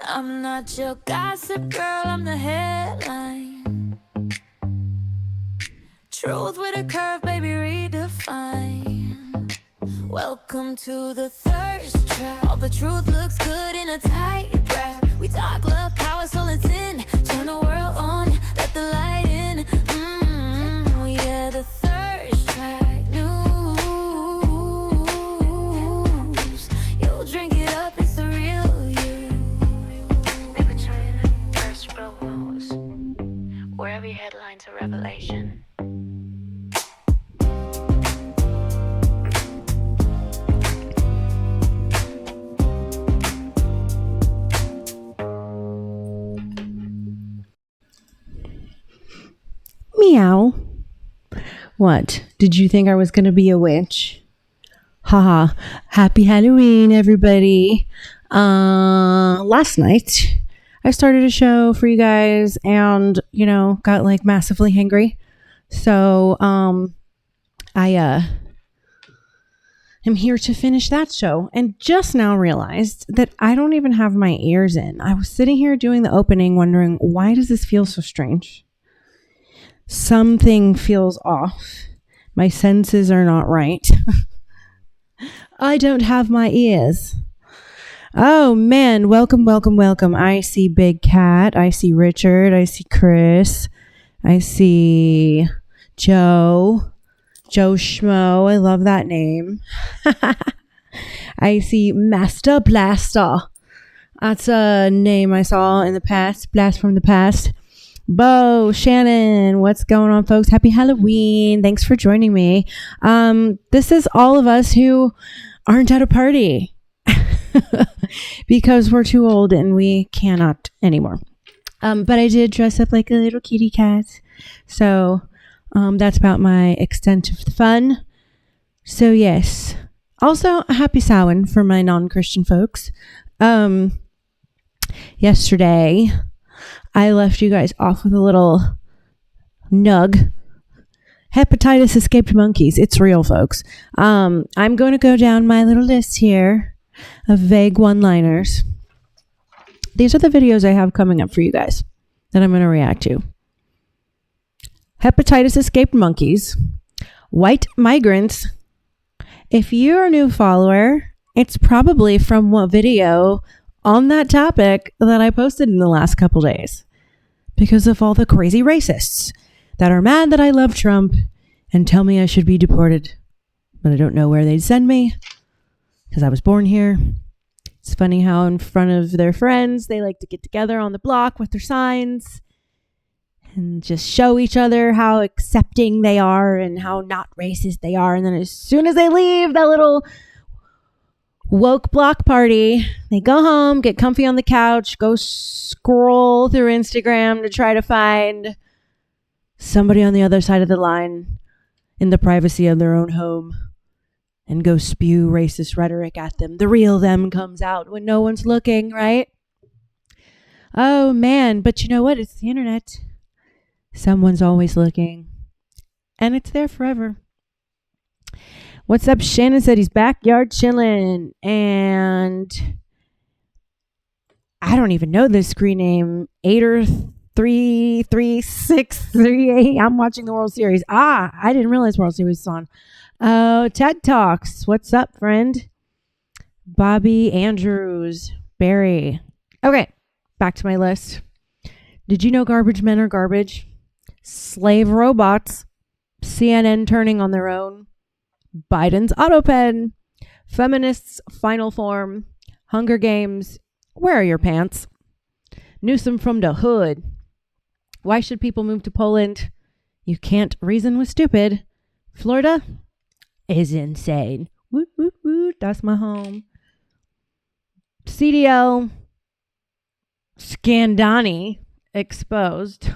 I'm not your gossip girl, I'm the headline. Truth with a curve, baby, redefine. Welcome to the thirst trap. All the truth looks good in a tight wrap. We talk love, power, so let's in. Turn the world on, let the light in. Yeah, the thirst trap news. You'll drink it up, it's the real you. Paper China, first rose, where every headline's a revelation. Meow. What? Did you think I was going to be a witch? Haha. Happy Halloween, everybody. Last night, I started a show for you guys and, got like massively hangry. So, I am here to finish that show and just now realized that I don't even have my ears in. I was sitting here doing the opening wondering, why does this feel so strange? Something feels off. My senses are not right. I don't have my ears. Oh man, welcome, welcome, welcome. I see Big Cat. I see Richard. I see Chris. I see Joe. Joe Schmo. I love that name. I see Master Blaster. That's a name I saw in the past. Blast from the past. Bo, Shannon, what's going on, folks? Happy Halloween. Thanks for joining me. This is all of us who aren't at a party because we're too old and we cannot anymore. But I did dress up like a little kitty cat. So that's about my extent of the fun. So yes. Also, a happy Samhain for my non-Christian folks. Yesterday, I left you guys off with a little nug. Hepatitis escaped monkeys. It's real, folks. I'm going to go down my little list here of vague one-liners. These are the videos I have coming up for you guys that I'm going to react to. Hepatitis escaped monkeys. White migrants. If you're a new follower, it's probably from what video on that topic that I posted in the last couple days because of all the crazy racists that are mad that I love Trump and tell me I should be deported, but I don't know where they'd send me because I was born here. It's funny how in front of their friends, they like to get together on the block with their signs and just show each other how accepting they are and how not racist they are. And then as soon as they leave that little woke block party, they go home, get comfy on the couch, go scroll through Instagram to try to find somebody on the other side of the line in the privacy of their own home and go spew racist rhetoric at them. The real them comes out when no one's looking, right? Oh man, but you know what? It's the internet. Someone's always looking and it's there forever. What's up? Shannon said he's backyard chilling. And I don't even know this screen name. 8333638. I'm watching the World Series. I didn't realize World Series was on. Oh, TED Talks. What's up, friend? Bobby Andrews. Barry. Okay, back to my list. Did you know garbage men are garbage? Slave robots. CNN turning on their own. Biden's auto pen, feminists' final form, Hunger Games, where are your pants? Newsom from the hood. Why should people move to Poland? You can't reason with stupid. Florida is insane. Woot, woot, woot. That's my home. CDL, Scandani, exposed.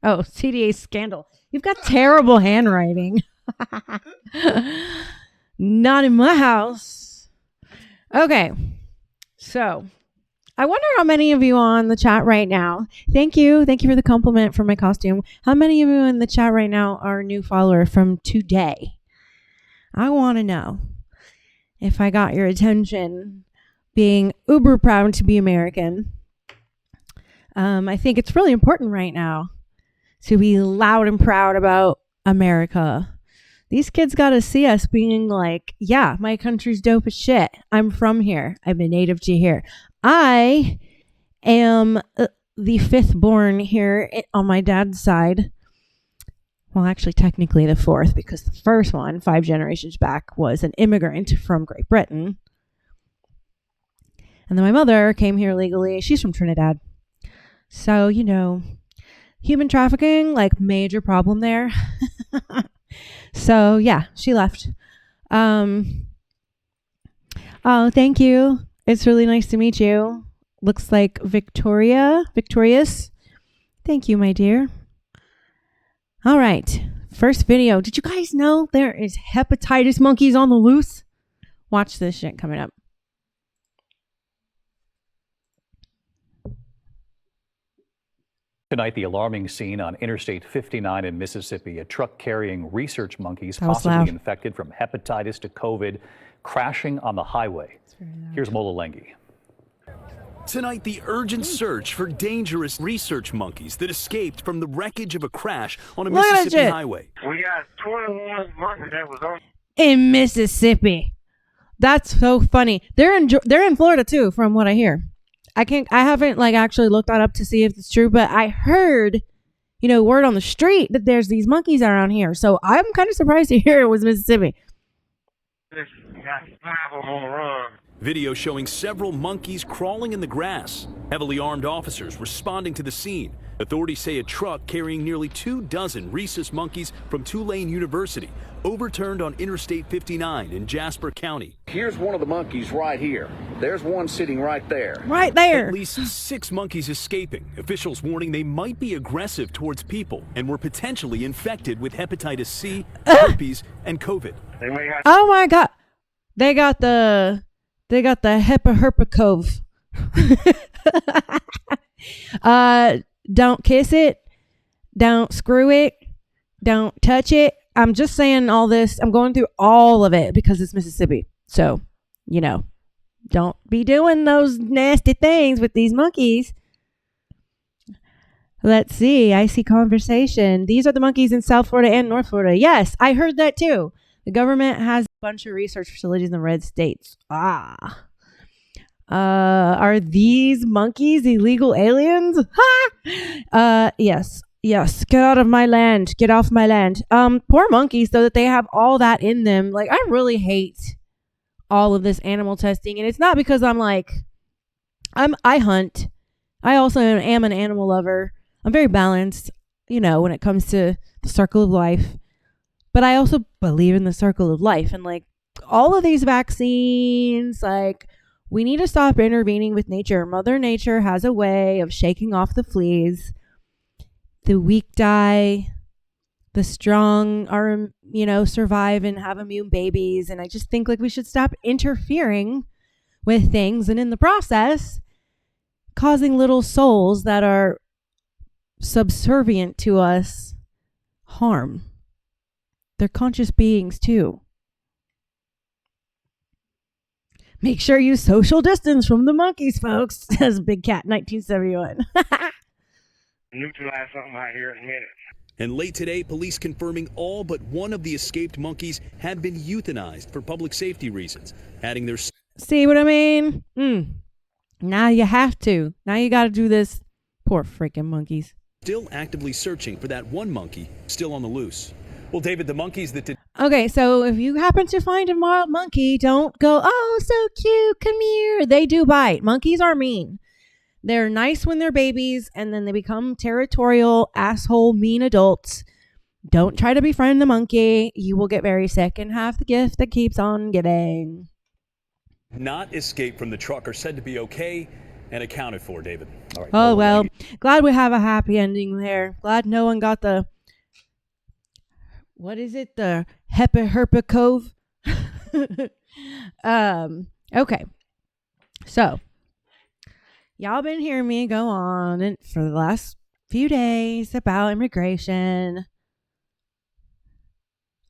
Oh, CDA scandal. You've got terrible handwriting. Not in my house. Okay. So, I wonder how many of you on the chat right now. Thank you for the compliment for my costume. How many of you in the chat right now are new follower from today? I want to know if I got your attention, being uber proud to be American. I think it's really important right now to be loud and proud about America. These kids got to see us being like, yeah, my country's dope as shit. I'm from here. I'm a native to here. I am the fifth born here on my dad's side. Well, actually, technically the fourth, because the first one, 5 generations back, was an immigrant from Great Britain. And then my mother came here legally. She's from Trinidad. So, you know, human trafficking, like major problem there. So, yeah, she left. Oh, thank you. It's really nice to meet you. Looks like Victorious. Thank you, my dear. All right. First video. Did you guys know there is hepatitis monkeys on the loose? Watch this shit coming up. Tonight, the alarming scene on Interstate 59 in Mississippi. A truck carrying research monkeys That was possibly loud. infected from hepatitis to COVID crashing on the highway. Here's Mola Lengi. Tonight, the urgent search for dangerous research monkeys that escaped from the wreckage of a crash on a Look at that Mississippi shit. highway. We got 21 monkeys that was on. In Mississippi. That's so funny. They're in Florida too, from what I hear. I haven't like actually looked that up to see if it's true, but I heard, word on the street that there's these monkeys around here. So I'm kind of surprised to hear it was Mississippi. We got 5 of them on the run. Video showing several monkeys crawling in the grass. Heavily armed officers responding to the scene. Authorities say a truck carrying nearly 24 rhesus monkeys from Tulane University overturned on Interstate 59 in Jasper County. Here's one of the monkeys right here. There's one sitting right there. Right there. At least 6 monkeys escaping. Officials warning they might be aggressive towards people and were potentially infected with hepatitis C, herpes, and COVID. They may have Oh my God. They got the herpacove. Don't kiss it. Don't screw it. Don't touch it. I'm just saying all this. I'm going through all of it because it's Mississippi. So, don't be doing those nasty things with these monkeys. Let's see. I see conversation. These are the monkeys in South Florida and North Florida. Yes, I heard that too. The government has a bunch of research facilities in the red states. Are these monkeys illegal aliens? Ha! Yes. Get out of my land. Get off my land. Poor monkeys, though, that they have all that in them. Like, I really hate all of this animal testing. And it's not because I hunt. I also am an animal lover. I'm very balanced, when it comes to the circle of life. But I also believe in the circle of life. And like all of these vaccines, like we need to stop intervening with nature. Mother Nature has a way of shaking off the fleas. The weak die. The strong are, survive and have immune babies. And I just think like we should stop interfering with things. And in the process, causing little souls that are subservient to us harm. They're conscious beings too. Make sure you social distance from the monkeys, folks, says Big Cat 1971. neutralize something out here in a minute. And late today, police confirming all but one of the escaped monkeys had been euthanized for public safety reasons, adding their See what I mean? Now you have to. Now you got to do this. Poor freaking monkeys. still actively searching for that one monkey still on the loose. Well, David, the monkeys that did Okay, so if you happen to find a wild monkey, don't go, oh, so cute, come here. They do bite. Monkeys are mean. They're nice when they're babies, and then they become territorial, asshole, mean adults. Don't try to befriend the monkey. You will get very sick and have the gift that keeps on giving. not escape from the truck are said to be okay and accounted for, David. All right. Oh, well, glad we have a happy ending there. Glad no one got the, what is it? The Herpa Cove. Okay. So, y'all been hearing me go on and for the last few days about immigration.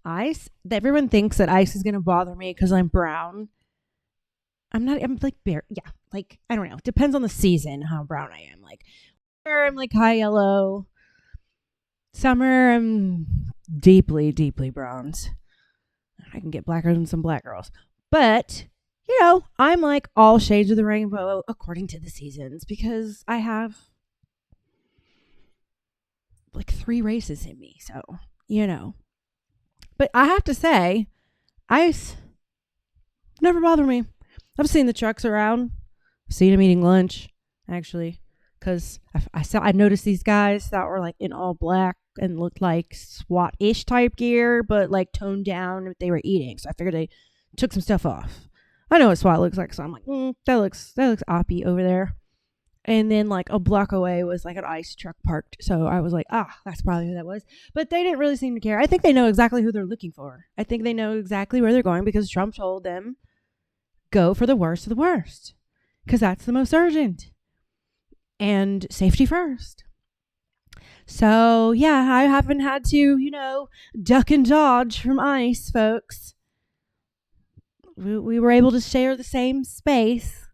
ICE, everyone thinks that ICE is going to bother me because I'm brown. I'm not, I'm like, bare, yeah, like, I don't know. It depends on the season how brown I am. Like, winter, I'm like high yellow. Summer, I'm deeply, deeply bronze. I can get blacker than some black girls. But, you know, I'm like all shades of the rainbow according to the seasons because I have like 3 races in me. So, you know. But I have to say, ICE never bother me. I've seen the trucks around. I've seen them eating lunch, actually. Because I noticed these guys that were like in all black and looked like SWAT-ish type gear, but like toned down what they were eating. So I figured they took some stuff off. I know what SWAT looks like, so I'm like, that looks oppy over there. And then like a block away was like an ICE truck parked. So I was like, that's probably who that was. But they didn't really seem to care. I think they know exactly who they're looking for. I think they know exactly where they're going because Trump told them, go for the worst of the worst. Because that's the most urgent. And safety first. So, yeah, I haven't had to, you know, duck and dodge from ICE, folks. We were able to share the same space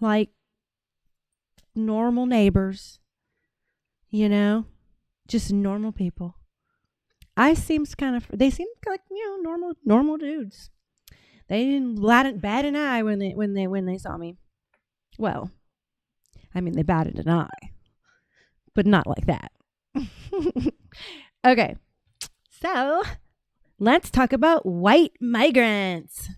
like normal neighbors, you know, just normal people. ICE seems they seem like, you know, normal dudes. They didn't bat an eye when they saw me. Well, I mean, they batted an eye, but not like that. Okay, so let's talk about white migrants.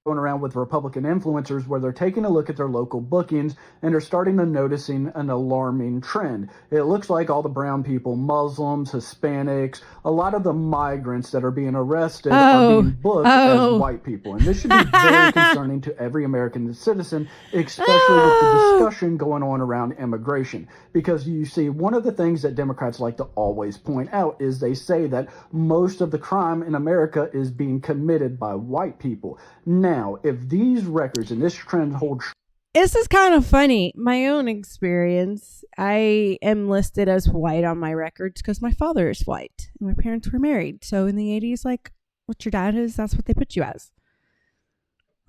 Going around with Republican influencers where they're taking a look at their local bookings and are starting to noticing an alarming trend. It looks like all the brown people, Muslims, Hispanics, a lot of the migrants that are being arrested are being booked as white people. And this should be very concerning to every American citizen, especially with the discussion going on around immigration. Because you see, one of the things that Democrats like to always point out is they say that most of the crime in America is being committed by white people. Now, if these records and this trend hold true. This is kind of funny. My own experience, I am listed as white on my records because my father is white and my parents were married. So in the 80s, like what your dad is, that's what they put you as.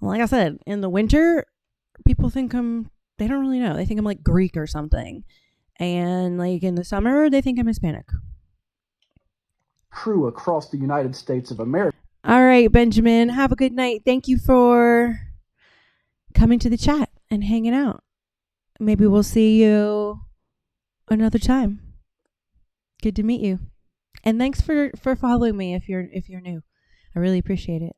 Like I said, in the winter, people think they don't really know. They think I'm like Greek or something. And like in the summer, they think I'm Hispanic. True across the United States of America. All right, Benjamin, have a good night. Thank you for coming to the chat and hanging out. Maybe we'll see you another time. Good to meet you. And thanks for following me if you're new. I really appreciate it.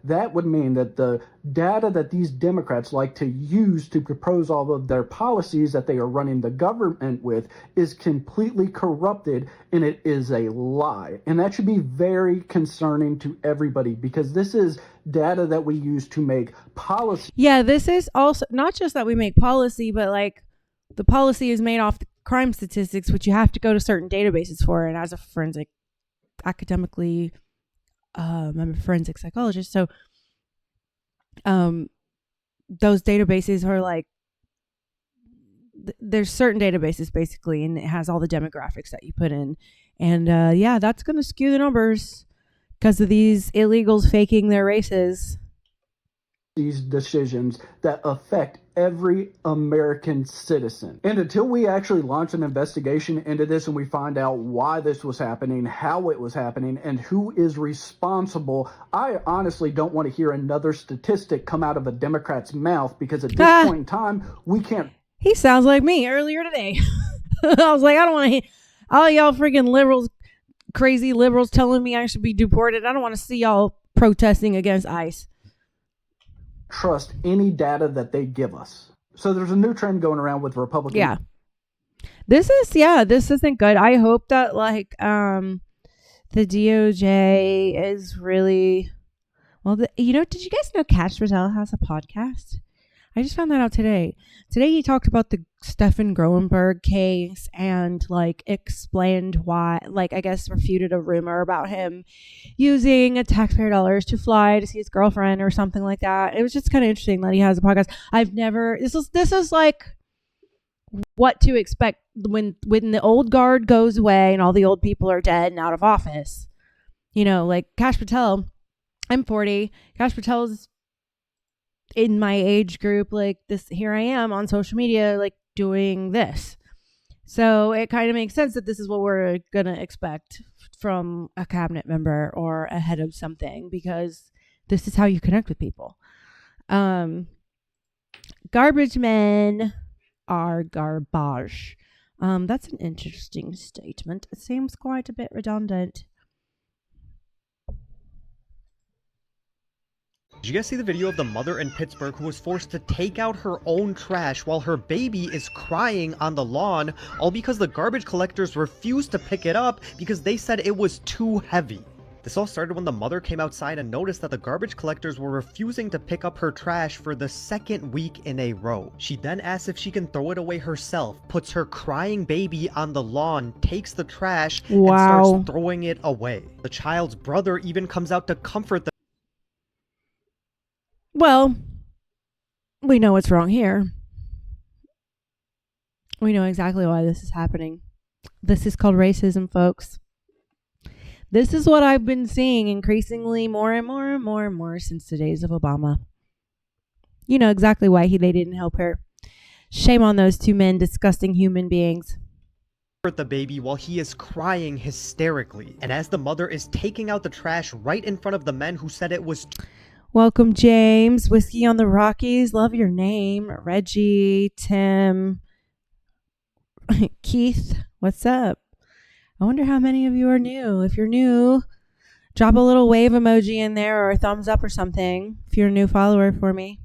That would mean that the data that these Democrats like to use to propose all of their policies that they are running the government with is completely corrupted, and it is a lie. And that should be very concerning to everybody because this is data that we use to make policy. Yeah, this is also not just that we make policy, but like the policy is made off the crime statistics, which you have to go to certain databases for. And as a forensic academically I'm a forensic psychologist, so those databases are like there's certain databases basically, and it has all the demographics that you put in, and yeah, that's going to skew the numbers because of these illegals faking their races. These decisions that affect every American citizen. And until we actually launch an investigation into this and we find out why this was happening, how it was happening, and who is responsible, I honestly don't want to hear another statistic come out of a Democrat's mouth because at this point in time, we can't. He sounds like me earlier today. I was like, I don't want to hear all y'all freaking liberals, crazy liberals telling me I should be deported. I don't want to see y'all protesting against ICE. Trust any data that they give us. So there's a new trend going around with Republicans. Yeah. This isn't good. I hope that like the DOJ is really well, did you guys know Cash Patel has a podcast? I just found that out today. Today he talked about the Stefan Groenberg case and like explained why, like I guess refuted a rumor about him using taxpayer dollars to fly to see his girlfriend or something like that. It was just kind of interesting that he has a podcast. This is like what to expect when the old guard goes away and all the old people are dead and out of office. You know, like Kash Patel. I'm 40. Kash Patel's in my age group, like this. Here I am on social media, like doing this. So it kind of makes sense that this is what we're gonna expect from a cabinet member or a head of something, because this is how you connect with people. Garbage men are garbage. That's an interesting statement. It seems quite a bit redundant. Did you guys see the video of the mother in Pittsburgh who was forced to take out her own trash while her baby is crying on the lawn, all because the garbage collectors refused to pick it up because they said it was too heavy? This all started when the mother came outside and noticed that the garbage collectors were refusing to pick up her trash for the second week in a row. She then asks if she can throw it away herself, puts her crying baby on the lawn, takes the trash, and starts throwing it away. The child's brother even comes out to comfort the Well, we know what's wrong here. We know exactly why this is happening. This is called racism, folks. This is what I've been seeing increasingly more and more and more and more since the days of Obama. You know exactly why they didn't help her. Shame on those two men, disgusting human beings. The baby while he is crying hysterically. And as the mother is taking out the trash right in front of the men who said it was Welcome, James. Whiskey on the Rockies. Love your name. Reggie, Tim, Keith. What's up? I wonder how many of you are new. If you're new, drop a little wave emoji in there or a thumbs up or something if you're a new follower for me.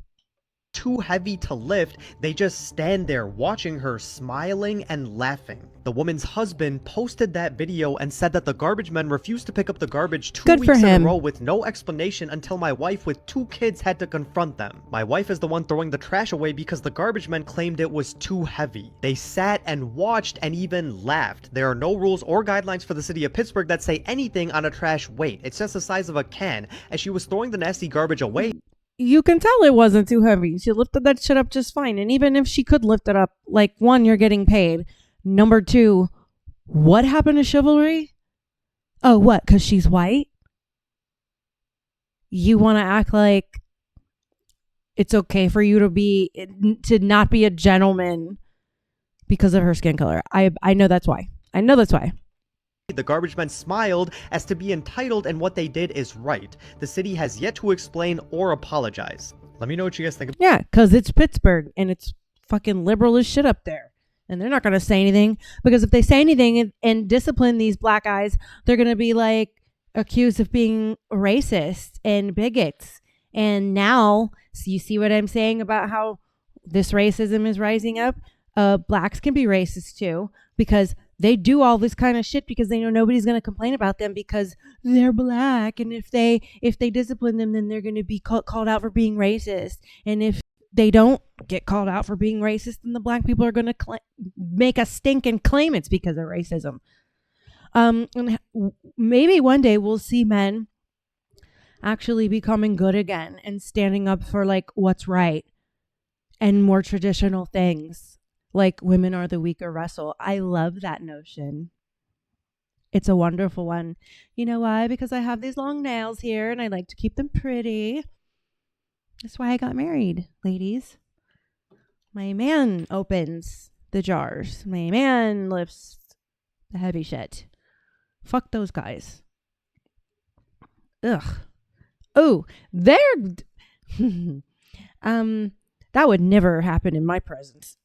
Too heavy to lift, they just stand there watching her, smiling and laughing. The woman's husband posted that video and said that the garbage men refused to pick up the garbage 2 weeks in a row with no explanation until my wife with 2 kids had to confront them. My wife is the one throwing the trash away because the garbage men claimed it was too heavy. They sat and watched and even laughed. There are no rules or guidelines for the city of Pittsburgh that say anything on a trash weight. It's just the size of a can, as she was throwing the nasty garbage away. You can tell it wasn't too heavy. She lifted that shit up just fine. And even if she could lift it up, like, 1, you're getting paid. Number 2, what happened to chivalry? Oh, what? Because she's white? You want to act like it's okay for you to not be a gentleman because of her skin color. I know that's why. I know that's why. The garbage men smiled as to be entitled, and what they did is right. The city has yet to explain or apologize. Let me know what you guys think. Yeah, because it's Pittsburgh and it's fucking liberal as shit up there. And they're not going to say anything, because if they say anything and discipline these black guys, they're going to be like accused of being racist and bigots. And now, so you see what I'm saying about how this racism is rising up? Blacks can be racist too, because they do all this kind of shit because they know nobody's going to complain about them because they're black. And if they discipline them, then they're going to be called out for being racist. And if they don't get called out for being racist, then the black people are going to make a stink and claim it's because of racism. And maybe one day we'll see men actually becoming good again and standing up for like what's right and more traditional things. Like women are the weaker vessel. I love that notion. It's a wonderful one. You know why? Because I have these long nails here and I like to keep them pretty. That's why I got married, ladies. My man opens the jars. My man lifts the heavy shit. Fuck those guys. Ugh. Oh, they're... that would never happen in my presence.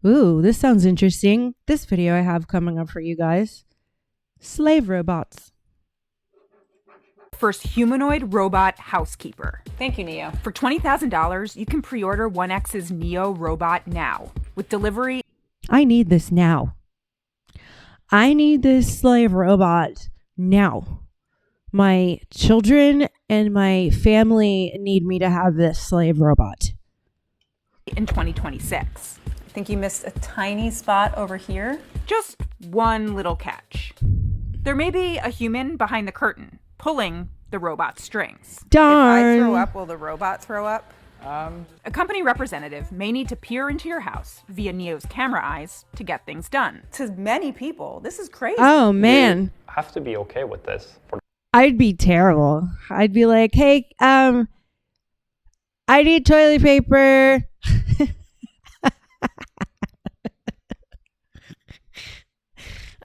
Ooh, this sounds interesting. This video I have coming up for you guys. Slave robots. First humanoid robot housekeeper. Thank you, Neo. For $20,000, you can pre-order 1X's Neo robot now. With delivery... I need this now. I need this slave robot now. My children and my family need me to have this slave robot. In 2026. I think you missed a tiny spot over here. Just one little catch. There may be a human behind the curtain, pulling the robot's strings. Darn. If I throw up, will the robot throw up? A company representative may need to peer into your house via Neo's camera eyes to get things done. To many people, this is crazy. Oh, man. Have to be okay with this. I'd be terrible. I'd be like, hey, I need toilet paper.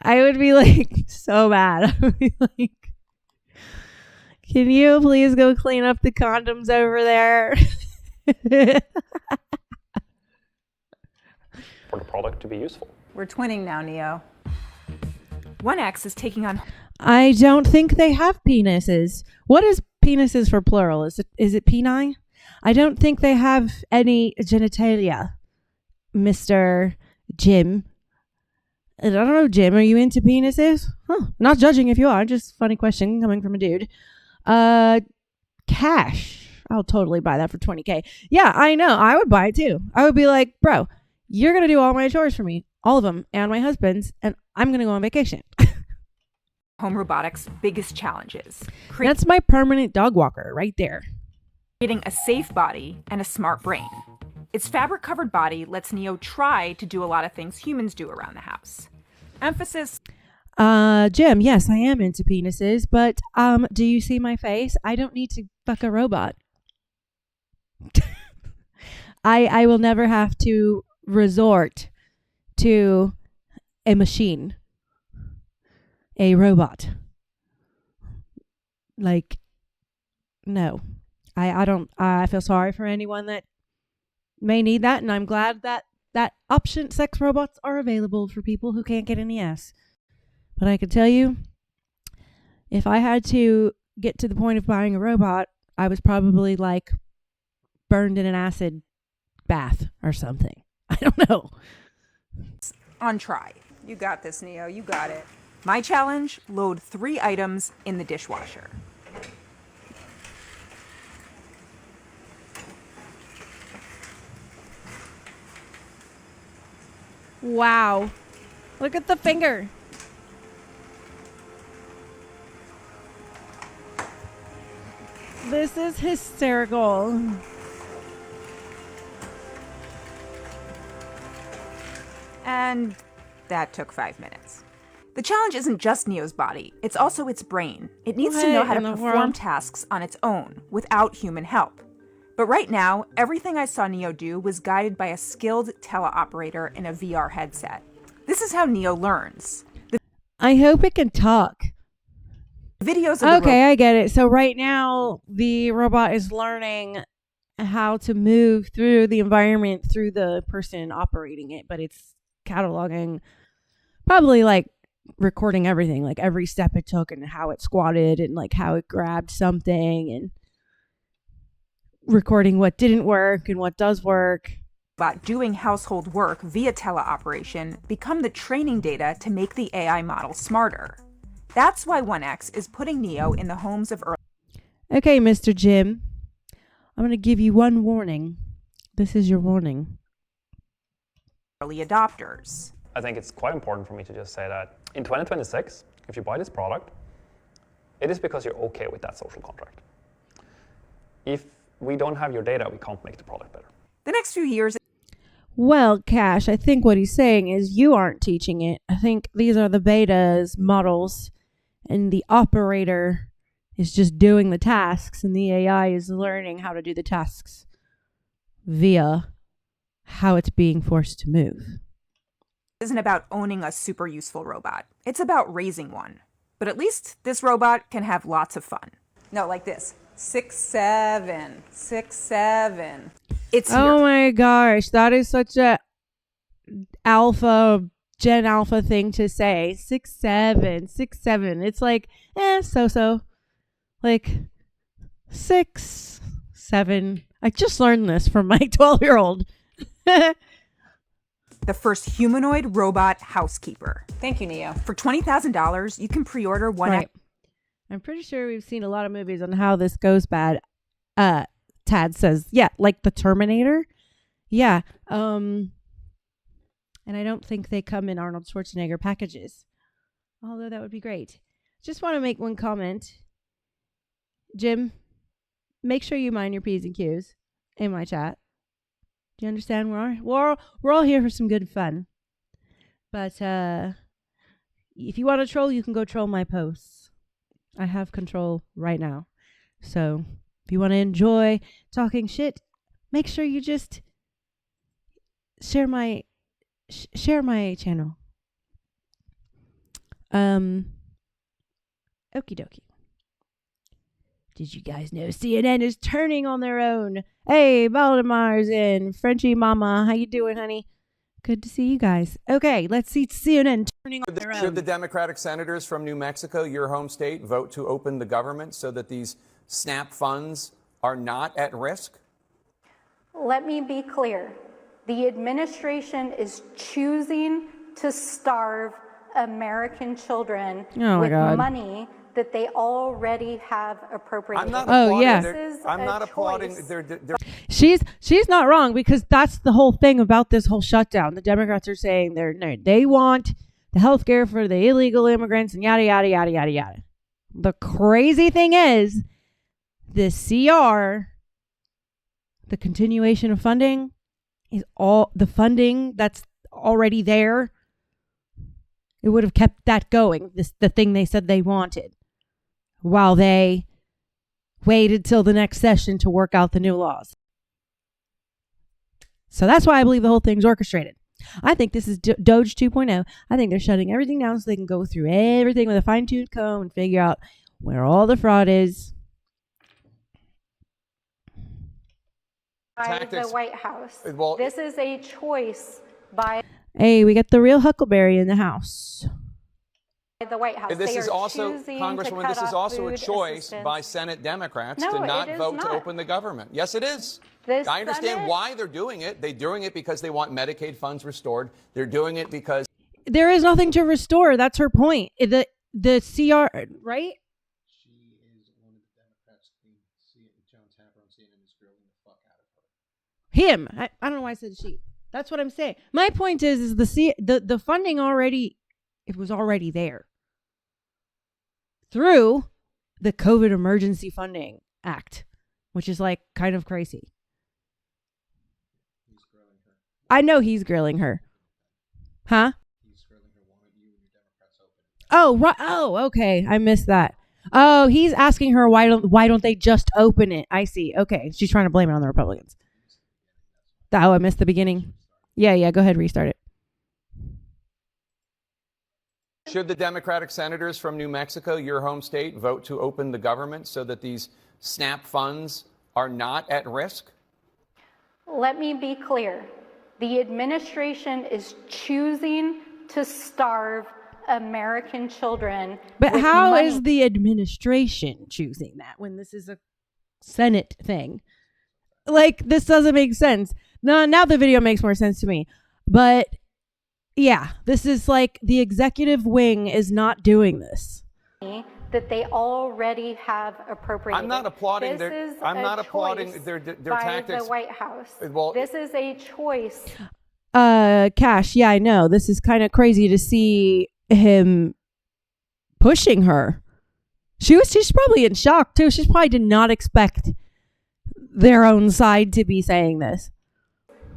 I would be like so bad. I would be like, can you please go clean up the condoms over there? For the product to be useful. We're twinning now, Neo. 1X is taking on I don't think they have penises. What is penises for plural? Is it peni? I don't think they have any genitalia, Mr. Jim. I don't know, Jim. Are you into penises? Huh. Not judging if you are. Just funny question coming from a dude. Cash. I'll totally buy that for $20K. Yeah, I know. I would buy it too. I would be like, bro, you're going to do all my chores for me. All of them. And my husband's. And I'm going to go on vacation. home robotics' biggest challenges. That's my permanent dog walker right there. Creating a safe body and a smart brain. Its fabric-covered body lets Neo try to do a lot of things humans do around the house. Emphasis. Jim, yes, I am into penises, but do you see my face? I don't need to fuck a robot. I will never have to resort to a machine, a robot. Like, no. I feel sorry for anyone that may need that, and I'm glad that option sex robots are available for people who can't get any ass. But I can tell you, if I had to get to the point of buying a robot, I was probably like burned in an acid bath or something. I don't know. On try. You got this, Neo. You got it. My challenge, load 3 items in the dishwasher. Wow. Look at the finger. This is hysterical. And that took 5 minutes. The challenge isn't just Neo's body, it's also its brain. It needs to know how to perform tasks on its own, without human help. But right now, everything I saw Neo do was guided by a skilled teleoperator in a VR headset. This is how Neo learns. I hope it can talk. Videos of okay, I get it. So right now, the robot is learning how to move through the environment through the person operating it, but it's cataloging, probably like recording everything, like every step it took and how it squatted and like how it grabbed something and recording what didn't work and what does work. About doing household work via teleoperation become the training data to make the AI model smarter. That's why 1X is putting Neo in the homes of Okay, Mr. Jim, I'm going to give you one warning. This is your warning. Early adopters. I think it's quite important for me to just say that in 2026, if you buy this product, it is because you're okay with that social contract. If we don't have your data, we can't make the product better. The next few years. Well, Cash, I think what he's saying is you aren't teaching it. I think these are the betas models, and the operator is just doing the tasks, and the AI is learning how to do the tasks via how it's being forced to move. Isn't about owning a super useful robot. It's about raising one. But at least this robot can have lots of fun. No, like this. 6, 7, 6, 7. It's here. Oh my gosh, that is such a Gen Alpha thing to say. 6, 7, 6, 7. It's like, so. Like 6, 7. I just learned this from my 12-year-old. The first humanoid robot housekeeper. Thank you, Neo. For $20,000, you can pre-order 1X. Right. I'm pretty sure we've seen a lot of movies on how this goes bad. Tad says, yeah, like the Terminator. Yeah. And I don't think they come in Arnold Schwarzenegger packages. Although that would be great. Just want to make one comment. Jim, make sure you mind your P's and Q's in my chat. Do you understand? We're all here for some good fun. But if you want to troll, you can go troll my posts. I have control right now. So if you want to enjoy talking shit, make sure you just share my channel. Okie dokie. Did you guys know CNN is turning on their own? Hey, Valdemar's in. Frenchie Mama, how you doing, honey? Good to see you guys. Okay, let's see CNN turning on their own. Should the Democratic senators from New Mexico, your home state, vote to open the government so that these SNAP funds are not at risk? Let me be clear. The administration is choosing to starve American children with money that they already have appropriated. I'm not applauding. She's not wrong, because that's the whole thing about this whole shutdown. The Democrats are saying they want the health care for the illegal immigrants and yada, yada, yada, yada, yada. The crazy thing is the CR, the continuation of funding, is all the funding that's already there. It would have kept that going, the thing they said they wanted, while they waited till the next session to work out the new laws. So that's why I believe the whole thing's orchestrated. I think this is Doge 2.0. I think they're shutting everything down so they can go through everything with a fine-tuned comb and figure out where all the fraud is. By the White House. This is a choice by Hey, we got the real Huckleberry in the house. The White House. This is also, Congresswoman, this is also a choice by Senate Democrats to not vote to open the government. Yes, it is. I understand why they're doing it. They're doing it because they want Medicaid funds restored. They're doing it because there is nothing to restore. That's her point. The CR, right? She is one of the Democrats being John Tapper on CNN is grilling the fuck out of her. Him. I don't know why I said she. That's what I'm saying. My point is the funding already, it was already there through the COVID Emergency Funding Act, which is like kind of crazy. He's grilling her. I know he's grilling her. Huh? He's grilling her. Why don't you and your Democrats open it? Oh, right. Oh, okay. I missed that. Oh, he's asking her why don't they just open it? I see. Okay. She's trying to blame it on the Republicans. Oh, I missed the beginning. Yeah, go ahead, restart it. should the Democratic senators from New Mexico, your home state, vote to open the government so that these SNAP funds are not at risk? Let me be clear. The administration is choosing to starve American children. But how is the administration choosing that when this is a Senate thing? Like, this doesn't make sense. Now the video makes more sense to me. But yeah, this is like the executive wing is not doing this. That they already have appropriated. I'm not applauding their. I'm not applauding their by tactics. The White House. Well, this is a choice. Cash. Yeah, I know. This is kind of crazy to see him pushing her. She's probably in shock too. She probably did not expect their own side to be saying this.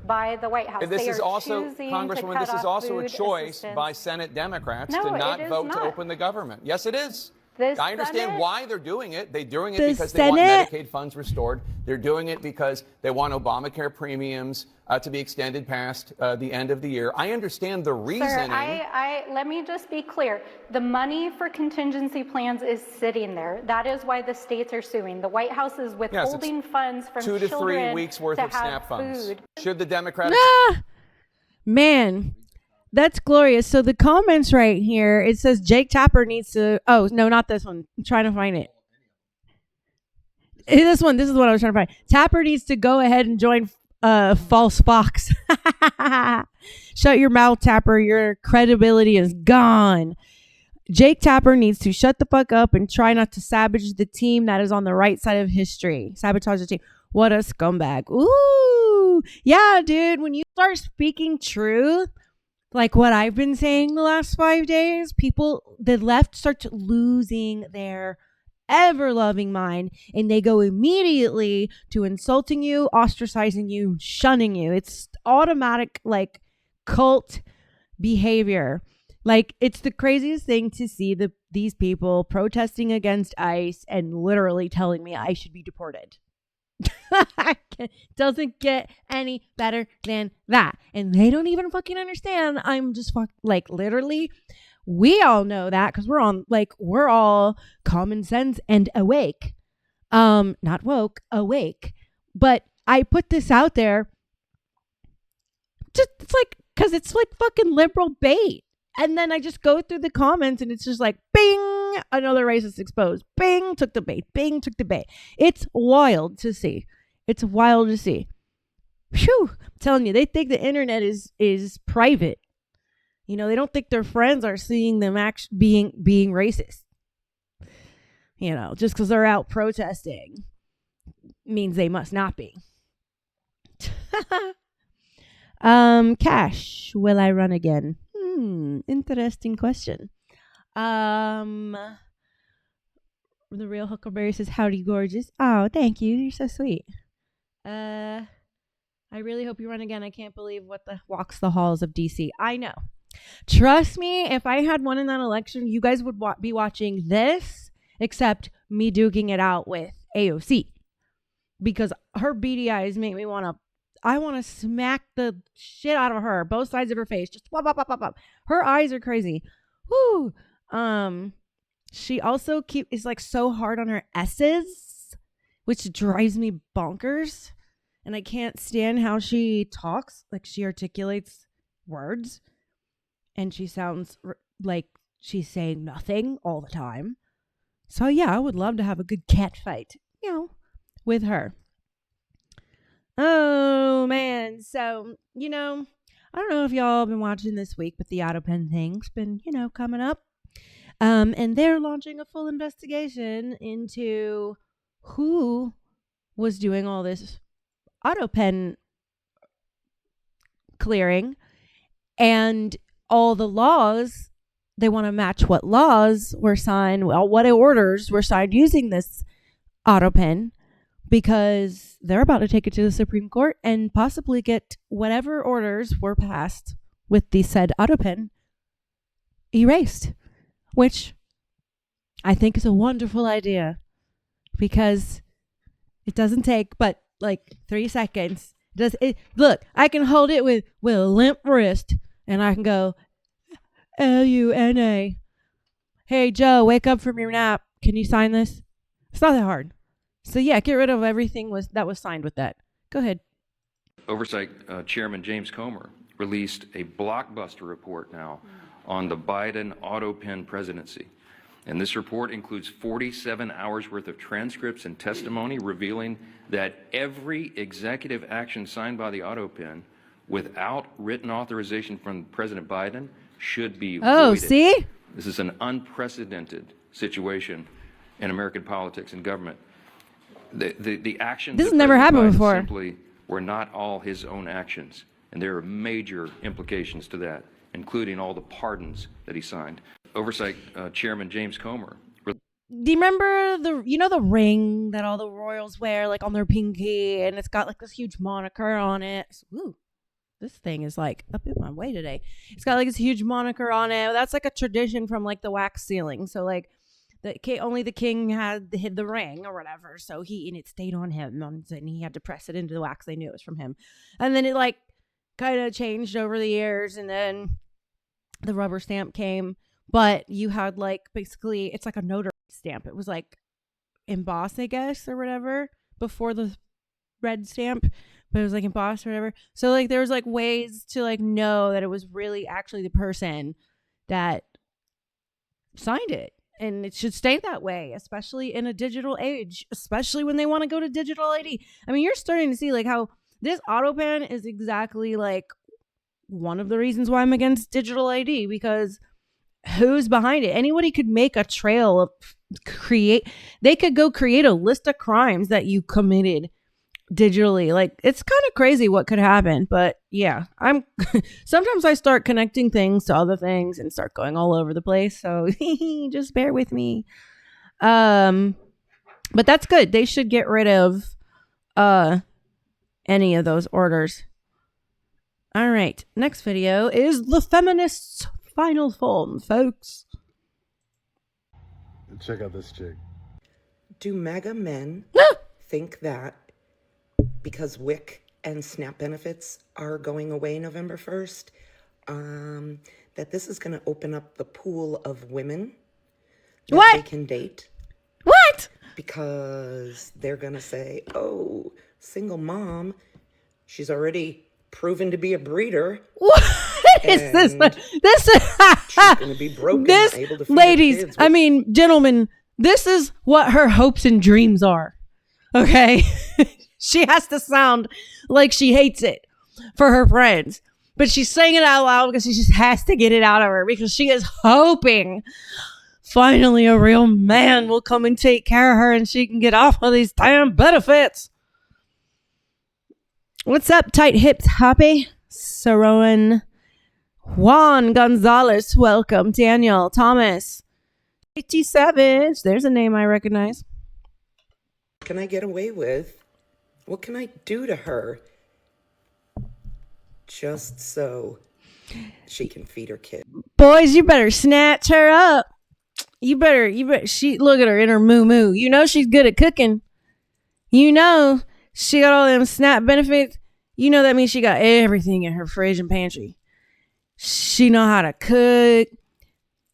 By the White House. And this they is are also, choosing Congresswoman, to this cut is also a off choice assistance. by Senate Democrats No, to not it is vote to not. open the government. Yes, it is. I understand Senate- why they're doing it. They're doing it The because they want Senate- Medicaid funds restored. They're doing it because they want Obamacare premiums to be extended past the end of the year. I understand the reasoning. Sir, let me just be clear. The money for contingency plans is sitting there. That is why the states are suing. The White House is withholding funds from 2 to 3 children weeks worth to of have SNAP funds. food. Should the Democratic Man, that's glorious. So the comments right here, it says Jake Tapper needs to. Oh no, not this one. I'm trying to find it. This one. This is what I was trying to find. Tapper needs to go ahead and join False Fox. Shut your mouth, Tapper. Your credibility is gone. Jake Tapper needs to shut the fuck up and try not to sabotage the team that is on the right side of history. Sabotage the team. What a scumbag. Ooh. Yeah, dude. When you start speaking truth, like what I've been saying the last 5 days, the left starts losing their ever-loving mind, and they go immediately to insulting you, ostracizing you, shunning you. It's automatic, like, cult behavior. Like, it's the craziest thing to see these people protesting against ICE and literally telling me I should be deported. Doesn't get any better than that. And they don't even fucking understand. I'm just like, literally, we all know that because we're all common sense and awake. Not woke, awake. But I put this out there just, it's like, because it's like fucking liberal bait. And then I just go through the comments and it's just like, bing, another racist exposed. Bing, took the bait. Bing, took the bait. It's wild to see. It's wild to see. Phew, I'm telling you, they think the internet is private. You know, they don't think their friends are seeing them being racist. You know, just because they're out protesting means they must not be. Cash, will I run again? Interesting question. The real Huckleberry says, howdy, gorgeous. Oh, thank you. You're so sweet. I really hope you run again. I can't believe what walks the halls of DC. I know. Trust me, if I had won in that election, you guys would be watching this, except me duking it out with AOC. Because her beady eyes make me want to smack the shit out of her, both sides of her face. Just wop, wop, wop, wop, wop. Her eyes are crazy. Woo. She also is like so hard on her S's, which drives me bonkers. And I can't stand how she talks. Like, she articulates words and she sounds like she's saying nothing all the time. So yeah, I would love to have a good cat fight, with her. Oh, man. So, I don't know if y'all have been watching this week, but the AutoPen thing's been, coming up. And they're launching a full investigation into who was doing all this AutoPen clearing and all the laws. They want to match what laws were signed, what orders were signed using this AutoPen, because they're about to take it to the Supreme Court and possibly get whatever orders were passed with the said AutoPen erased, which I think is a wonderful idea because it doesn't take but like 3 seconds. Look, I can hold it with a limp wrist and I can go LUNA. Hey, Joe, wake up from your nap. Can you sign this? It's not that hard. So yeah, get rid of everything that was signed with that. Go ahead. Oversight Chairman James Comer released a blockbuster report now on the Biden AutoPen presidency. And this report includes 47 hours worth of transcripts and testimony revealing that every executive action signed by the AutoPen without written authorization from President Biden should be voided. See? This is an unprecedented situation in American politics and government. The actions this has never happened Biden before. Simply were not all his own actions, and there are major implications to that, including all the pardons that he signed. Oversight Chairman James Comer. Do you remember the ring that all the royals wear, like on their pinky, and it's got like this huge moniker on it? Ooh, this thing is like up in my way today. It's got like this huge moniker on it. That's like a tradition from like the wax ceiling. So like only the king hid the ring or whatever. So it stayed on him, and he had to press it into the wax. They knew it was from him, and then it like kind of changed over the years, and then the rubber stamp came. But you had like basically it's like a notary stamp. It was like embossed, I guess, or whatever before the red stamp, but it was like embossed or whatever. So like there was like ways to like know that it was really actually the person that signed it. And it should stay that way, especially in a digital age, especially when they want to go to digital ID. I mean, you're starting to see like how this AutoPen is exactly like one of the reasons why I'm against digital ID, because who's behind it. Anybody could make a trail of they could go create a list of crimes that you committed digitally. Like, it's kind of crazy what could happen. But yeah, sometimes I start connecting things to other things and start going all over the place. So just bear with me. But that's good. They should get rid of any of those orders. All right. Next video is the feminists' final form, folks. Check out this chick. Do MAGA men think that because WIC and SNAP benefits are going away November 1st, that this is going to open up the pool of women that they can date? What? Because they're going to say, oh, single mom, she's already proven to be a breeder. What is this? This is she's going to be broken. This, able to feed ladies, her kids. I mean, gentlemen, this is what her hopes and dreams are. Okay? She has to sound like she hates it for her friends, but she's saying it out loud because she just has to get it out of her, because she is hoping finally a real man will come and take care of her and she can get off of these damn benefits. What's up, tight hips, happy? Saroan, Juan Gonzalez, welcome. Daniel, Thomas, E16, there's a name I recognize. Can I get away with? What can I do to her just so she can feed her kid? Boys, you better snatch her up. You better, she, look at her in her moo-moo. You know she's good at cooking. You know she got all them SNAP benefits. You know that means she got everything in her fridge and pantry. She know how to cook.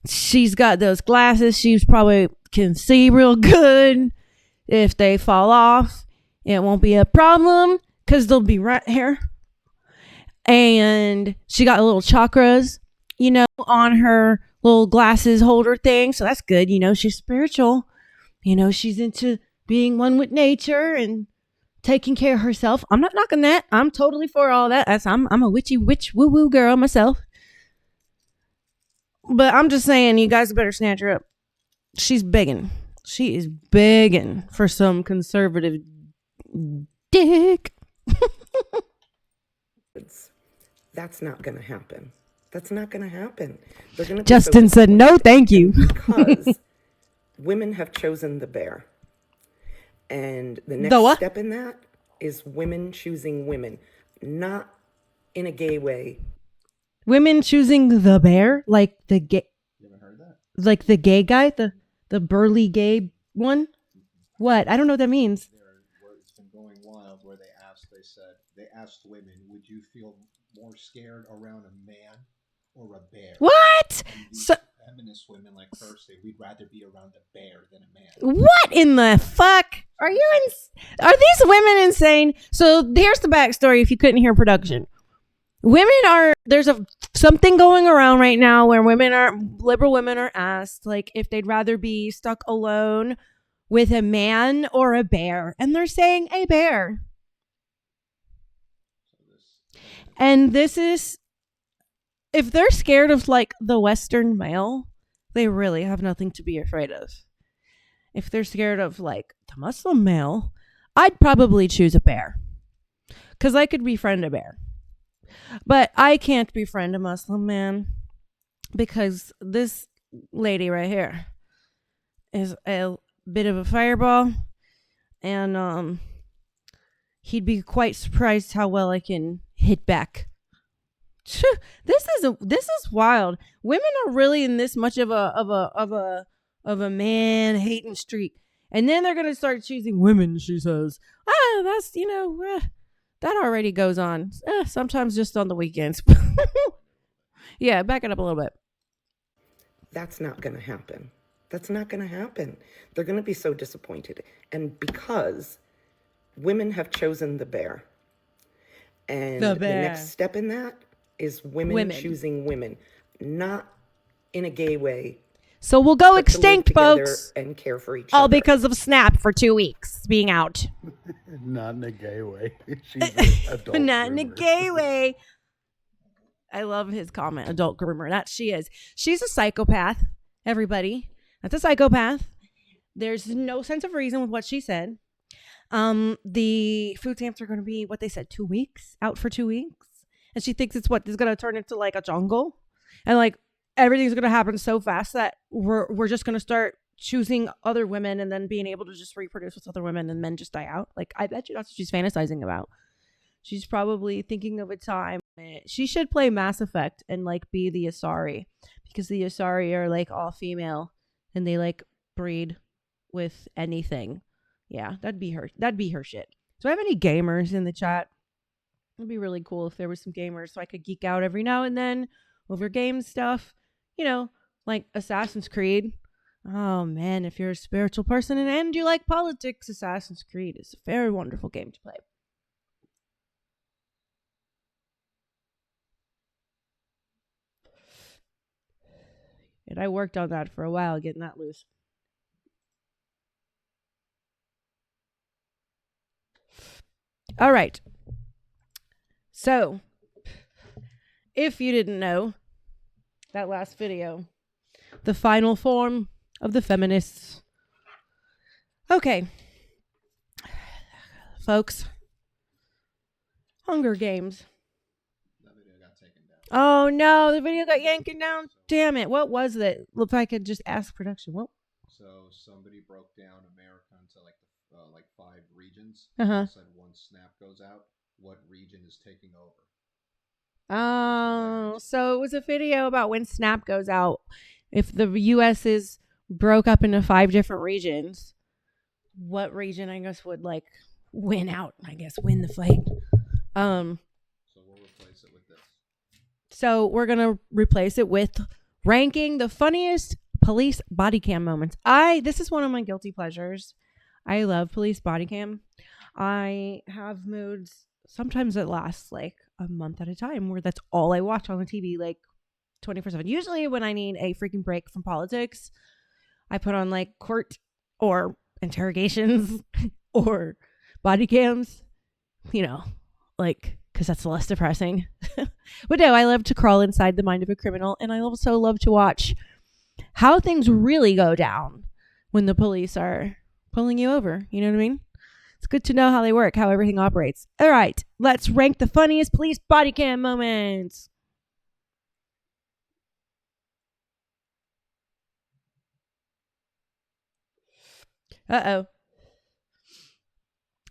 She's got those glasses. She's probably can see real good. If they fall off, it won't be a problem because they'll be right here. And she got little chakras, you know, on her little glasses holder thing. So that's good. You know, she's spiritual. You know, she's into being one with nature and taking care of herself. I'm not knocking that. I'm totally for all that. I'm a witchy witch woo-woo girl myself. But I'm just saying, you guys better snatch her up. She's begging. She is begging for some conservative dick. That's not going to happen. That's not going to happen. They're going to. Justin said no, thank you. Because women have chosen the bear, and the next step in that is women choosing women, not in a gay way. Women choosing the bear, like the gay. You haven't heard that? Like the gay guy, the burly gay one. What? I don't know what that means. It's been going wild where they asked women, would you feel more scared around a man or a bear? What? So feminist women like her say we'd rather be around a bear than a man. What in the fuck? Are these women insane? So here's the backstory if you couldn't hear production. There's something going around right now where liberal women are asked like if they'd rather be stuck alone with a man or a bear, and they're saying a bear. And this is, if they're scared of like the Western male, they really have nothing to be afraid of. If they're scared of like the Muslim male, I'd probably choose a bear because I could befriend a bear. But I can't befriend a Muslim man because this lady right here is a bit of a fireball, and he'd be quite surprised how well I can hit back. This is wild. Women are really in this much of a man hating streak, and then they're gonna start choosing women. She says, that's that already goes on. Sometimes just on the weekends. Yeah, back it up a little bit. That's not going to happen. That's not going to happen. They're going to be so disappointed. And because women have chosen the bear. And the next step in that is women choosing women. Not in a gay way. So we'll go extinct, folks. And care for each all other. Because of SNAP for 2 weeks being out. Not in a gay way. She's an adult. Not in a gay way. I love his comment. Adult groomer. That she is. She's a psychopath. Everybody. That's a psychopath. There's no sense of reason with what she said. The food stamps are going to be what they said, 2 weeks, out for 2 weeks. And she thinks it's going to turn into like a jungle. And like everything's going to happen so fast that we're just going to start choosing other women and then being able to just reproduce with other women and men just die out. Like, I bet you that's what she's fantasizing about. She's probably thinking of a time. She should play Mass Effect and like be the Asari, because the Asari are like all female and they like breed with anything. Yeah, that'd be her. That'd be her shit. Do I have any gamers in the chat? It'd be really cool if there was some gamers so I could geek out every now and then over game stuff. You know, like Assassin's Creed. Oh man, if you're a spiritual person and you like politics, Assassin's Creed is a very wonderful game to play. And I worked on that for a while, getting that loose. All right. So, if you didn't know, that last video, the final form of the feminists. Okay. Folks. Hunger Games. Oh no, the video got yanked down. Damn it. What was it? If I could just ask production. What? So somebody broke down America into like 5 regions. Uh-huh. Said once Snap goes out, what region is taking over? Oh, so it was a video about when Snap goes out. If the U.S. is broke up into 5 different regions, what region I guess would like win out? I guess win the fight. So we'll replace it with this. So we're gonna replace it with ranking the funniest police body cam moments. This is one of my guilty pleasures. I love police body cam. I have moods. Sometimes it lasts like a month at a time where that's all I watch on the TV, like 24/7. Usually when I need a freaking break from politics, I put on like court or interrogations or body cams, you know, like, because that's less depressing. But no, I love to crawl inside the mind of a criminal, and I also love to watch how things really go down when the police are pulling you over. You know what I mean? It's good to know how they work, how everything operates. All right, let's rank the funniest police body cam moments. Uh-oh.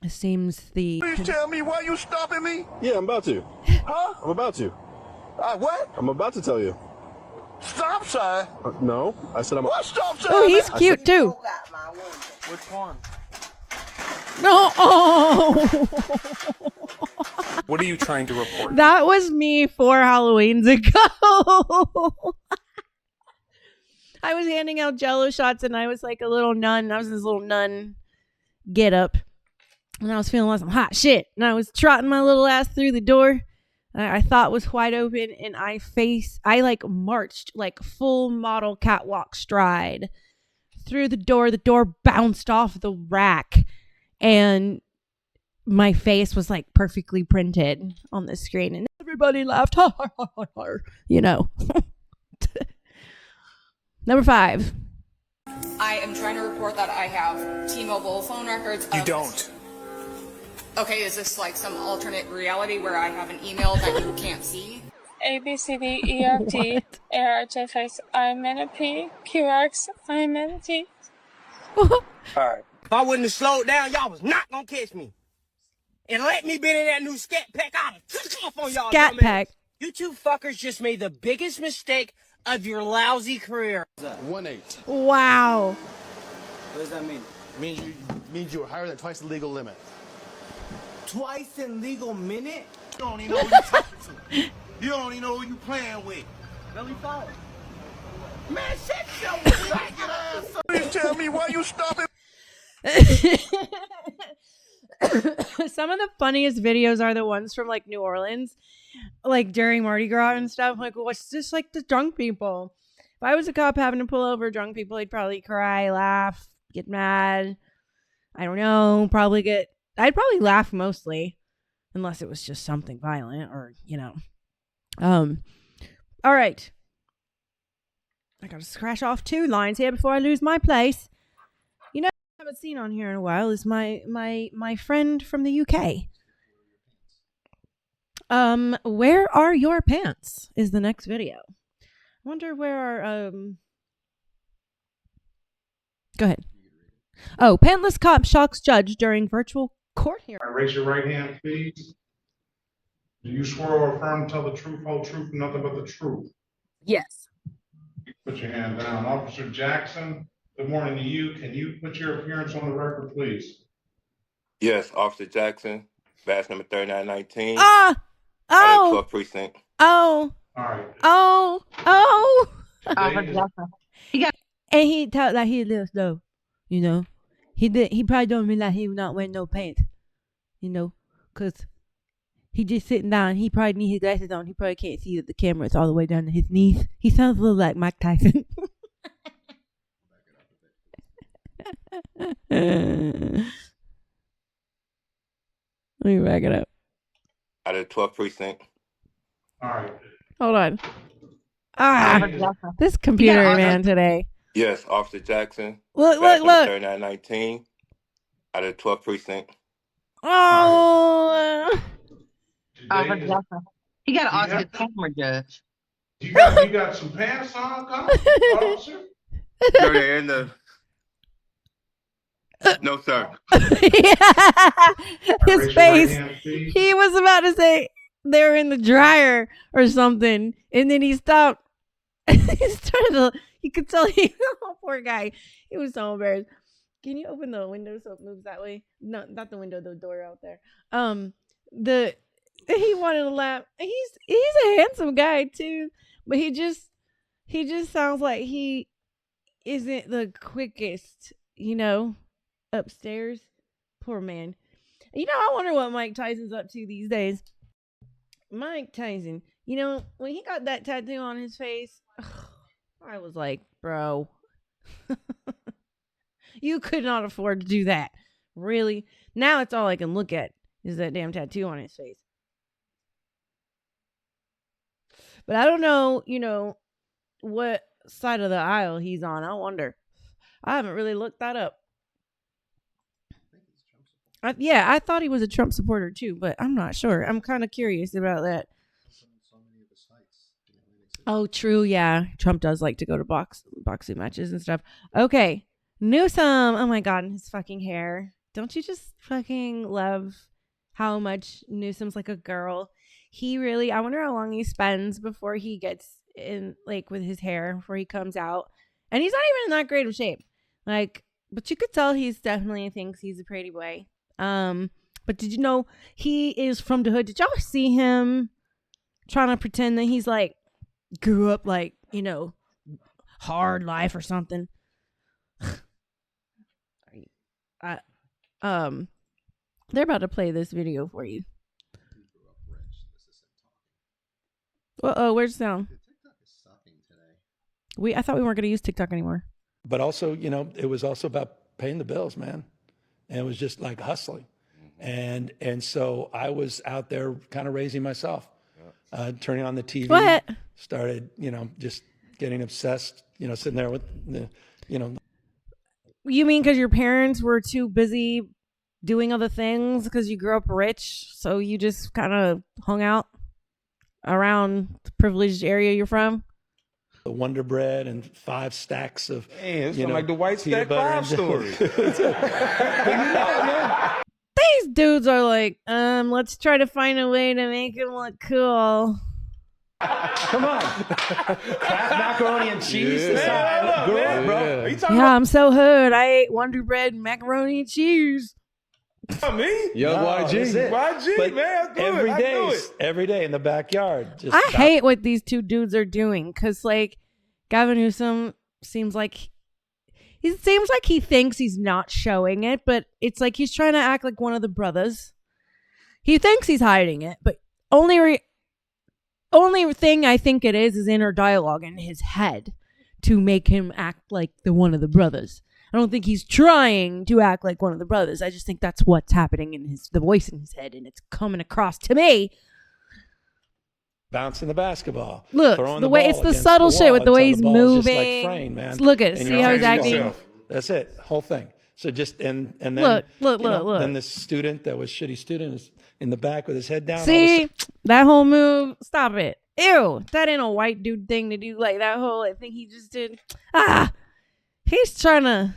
It seems the... Please tell me why you stopping me? Yeah, I'm about to. Huh? I'm about to. What? I'm about to tell you. Stop sign? No, I said I'm... What stop sign? Oh, he's cute too. Which one? No. Oh. What are you trying to report? That was me 4 Halloweens ago. I was handing out Jello shots and I was like a little nun. I was this little nun get up. And I was feeling like some hot shit. And I was trotting my little ass through the door. I thought was wide open. And I like marched like full model catwalk stride through the door. The door bounced off the rack. And my face was like perfectly printed on the screen. And everybody laughed. Ha, ha, ha, ha, ha. You know. Number 5. I am trying to report that I have T-Mobile phone records. You don't. Okay, is this like some alternate reality where I have an email that you can't see? A, B, C, D, E, F, G, A, R, H, I, X, I, M, N, P, Q, R, X, I, M, N, T. Alright. If I wouldn't have slowed down, y'all was not gonna catch me. And let me been in that new scat pack, I'd have took off on y'all. Scat pack. You two fuckers just made the biggest mistake of your lousy career. 1-8. Wow. What does that mean? Means you were higher than twice the legal limit. Twice in legal minute? You don't even know who you talking to. You don't even know who you playing with. Really thought. Man, shut your faggot ass up. Please tell me why you stopping. Some of the funniest videos are the ones from like New Orleans, like during Mardi Gras and stuff. Like, what's just like the drunk people? If I was a cop having to pull over drunk people, I'd probably cry, laugh, get mad. I don't know. I'd probably laugh mostly, unless it was just something violent or, you know, All right. I gotta scratch off 2 lines here before I lose my place. You know, I haven't seen on here in a while is my friend from the UK. Where are your pants? Is the next video. I wonder where our Go ahead. Oh, pantless cop shocks judge during virtual court hearing. Raise your right hand, please. Do you swear or affirm to tell the truth, whole truth, and nothing but the truth? Yes. Put your hand down. Officer Jackson, good morning to you. Can you put your appearance on the record, please? Yes, Officer Jackson, badge number 3919. Oh. 12th precinct. Oh. All right. Oh. He got. And he thought that he lives though. You know, he probably don't mean like he not wearing no pants. You know, cause he just sitting down. He probably need his glasses on. He probably can't see that the camera is all the way down to his knees. He sounds a little like Mike Tyson. Let me back it up. Out of the 12th precinct. All right. Hold on. This computer man today. Yes, Officer Jackson. Look. 3919. Out of the 12th precinct. Oh. He got to ask the camera judge. You got some pants on, officer? No, they're in the. No, sir. His face. He was about to say they're in the dryer or something, and then he stopped. He started to. You could tell oh, poor guy. He was so embarrassed. Can you open the window so it moves that way? No, not the window, the door out there. He wanted to laugh. He's a handsome guy too, but he just sounds like he isn't the quickest, you know, upstairs. Poor man. You know, I wonder what Mike Tyson's up to these days. Mike Tyson, you know, when he got that tattoo on his face, I was like, bro, you could not afford to do that. Really? Now it's all I can look at is that damn tattoo on his face. But I don't know, you know, what side of the aisle he's on. I wonder. I haven't really looked that up. I thought he was a Trump supporter too, but I'm not sure. I'm kind of curious about that. Oh, true. Yeah. Trump does like to go to boxing matches and stuff. Okay. Newsom. Oh my God. And his fucking hair. Don't you just fucking love how much Newsom's like a girl? I wonder how long he spends before he gets in, like, with his hair, before he comes out. And he's not even in that great of shape. Like, but you could tell he's definitely thinks he's a pretty boy. But did you know he is from the hood? Did y'all see him trying to pretend that he's like, grew up like, you know, hard life or something? They're about to play this video for you. Where's the sound? I thought we weren't going to use TikTok anymore. But also, you know, it was also about paying the bills, man. And it was just like hustling. And so I was out there kind of raising myself, turning on the TV. What? Started, you know, just getting obsessed, you know, sitting there with the, you know. You mean because your parents were too busy doing other things because you grew up rich? So you just kind of hung out around the privileged area you're from? The Wonder Bread and 5 stacks of, it's like the White Stack 5 story. These dudes are like, let's try to find a way to make him look cool. Come on. Kraft macaroni and cheese. Yeah, I'm so hood. I ate Wonder Bread and macaroni and cheese. Not me? Yo, YG. YG, man. Every day in the backyard. I hate what these two dudes are doing because, like, Gavin Newsom seems like he thinks he's not showing it, but it's like he's trying to act like one of the brothers. He thinks he's hiding it, but only thing I think it is inner dialogue in his head to make him act like the one of the brothers. I don't think he's trying to act like one of the brothers. I just think that's what's happening in the voice in his head, and it's coming across to me. bouncing the basketball. Look, throwing the way ball it's the against subtle shit wall with the way he's until the ball's just, moving. like, framed, man. Look at it. And See you're how he's on acting? yourself. That's it. Whole thing. So just and then Look. Then this student that was shitty student is in the back with his head down. See that whole move? Stop it. Ew, that ain't a white dude thing to do. Like that whole thing he just did. He's trying to.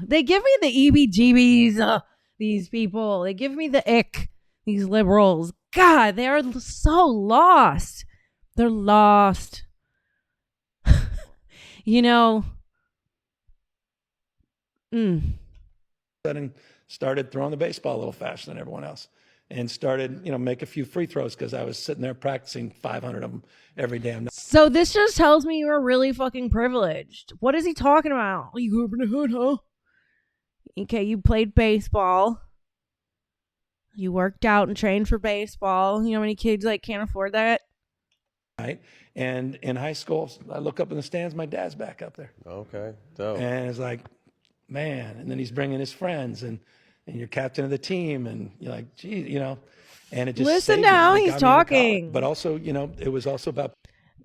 They give me the EBGBs. These people, they give me the ick. These liberals, God, they are so lost. They're lost. You know. Sudden started throwing the baseball a little faster than everyone else, and started make a few free throws because I was sitting there practicing 500 of them every damn night. So this just tells me you're really fucking privileged. What is he talking about? You grew up in the hood, huh? Okay, you played baseball. You worked out and trained for baseball. You know how many kids can't afford that? Right. And in high school, I look up in the stands, my dad's back up there. Okay, dope. And it's like, man. And then he's bringing his friends, and you're captain of the team, and you're like, gee, and it just listen now, he's talking. But also, it was also about.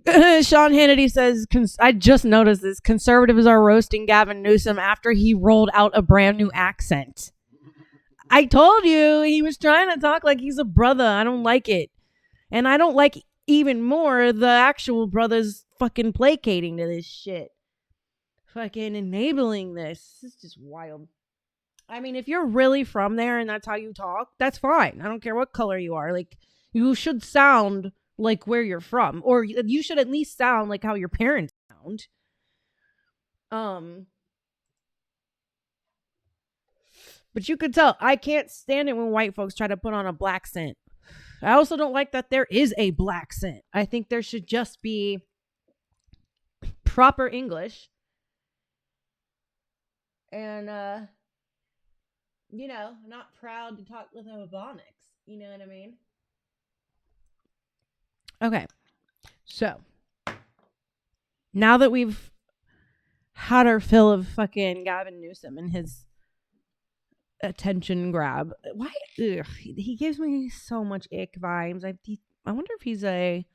Sean Hannity says, I just noticed this. Conservatives are roasting Gavin Newsom after he rolled out a brand new accent. I told you he was trying to talk like he's a brother. I don't like it. And I don't like even more the actual brothers fucking placating to this shit. Fucking enabling this. This is just wild. I mean, if you're really from there and that's how you talk, that's fine. I don't care what color you are. Like, you should sound like where you're from, or you should at least sound like how your parents sound. But you could tell I can't stand it when white folks try to put on a black scent. I also don't like that there is a black scent. I think there should just be proper English. And not proud to talk with Ebonics. You know what I mean? Okay, so now that we've had our fill of fucking Gavin Newsom and his attention grab, why? Ugh, he gives me so much ick vibes. I wonder if he's a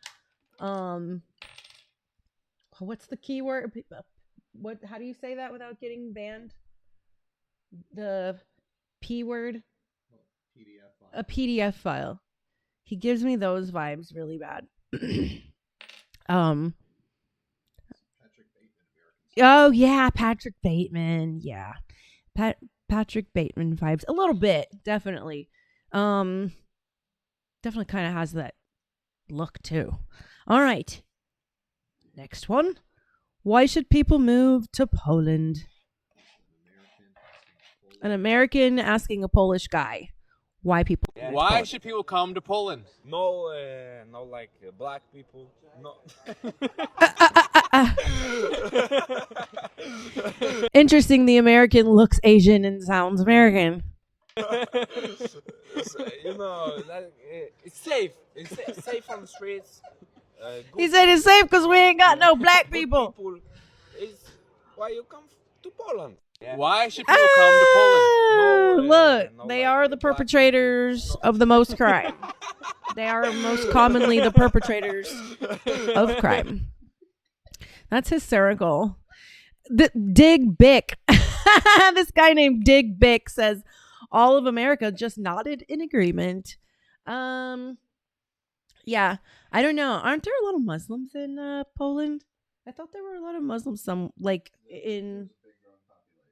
what's the keyword? What? How do you say that without getting banned? The P word? PDF file. A PDF file. He gives me those vibes really bad. Oh yeah, Patrick Bateman. Yeah. Patrick Bateman vibes. A little bit, definitely. Definitely kind of has that look too. All right. Next one. Why should people move to Poland? An American asking a Polish guy why people. Why should people come to Poland? No, like black people. No. Interesting. The American looks Asian and sounds American. It's safe. It's safe on the streets. He said it's safe because we ain't got no black people. Why you come to Poland? Yeah. Why should people come to Poland? Look, they are the perpetrators of the most crime. They are most commonly the perpetrators of crime. That's hysterical. Dig Bick. This guy named Dig Bick says all of America just nodded in agreement. Yeah, I don't know. Aren't there a lot of Muslims in Poland? I thought there were a lot of Muslims.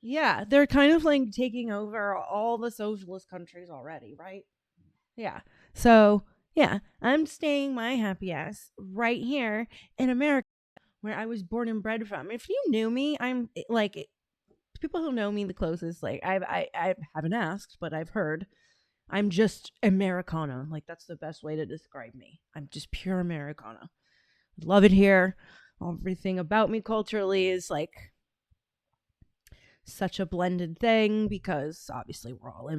Yeah, they're kind of like taking over all the socialist countries already, right? Yeah. So, yeah, I'm staying my happy ass right here in America, where I was born and bred from. If you knew me, I'm like, people who know me the closest, like I haven't asked, but I've heard, I'm just Americana. Like, that's the best way to describe me. I'm just pure Americana. Love it here. Everything about me culturally is like such a blended thing, because obviously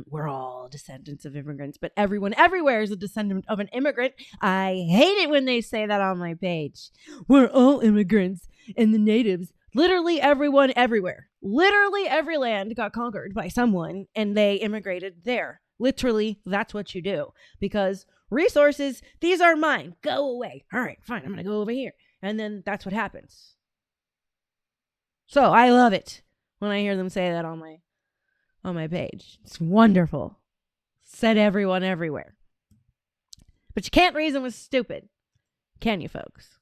we're all descendants of immigrants, but everyone everywhere is a descendant of an immigrant. I hate it when they say that on my page. We're all immigrants, and the natives, literally everyone everywhere, literally every land got conquered by someone and they immigrated there. Literally, that's what you do. Because resources, these are mine. Go away. All right, fine. I'm going to go over here. And then that's what happens. So I love it when I hear them say that on my page. It's wonderful. Said everyone everywhere. But you can't reason with stupid. Can you, folks?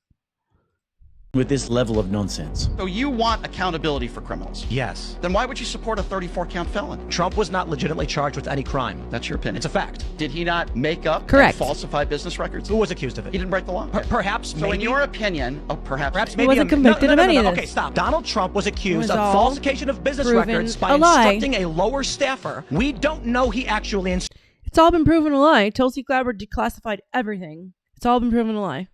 With this level of nonsense. So you want accountability for criminals? Yes. Then why would you support a 34-count felon? Trump was not legitimately charged with any crime. That's your opinion. It's a fact. Did he not make up Correct. and falsify business records? Who was accused of it? He didn't break the law. Perhaps, So maybe. in your opinion, perhaps He maybe wasn't convicted of any of this. Okay, stop. Donald Trump was accused It was of all falsification of business proven records by a lie. instructing a lower staffer. We don't know he actually It's all been proven a lie. Tulsi Gabbard declassified everything. It's all been proven a lie.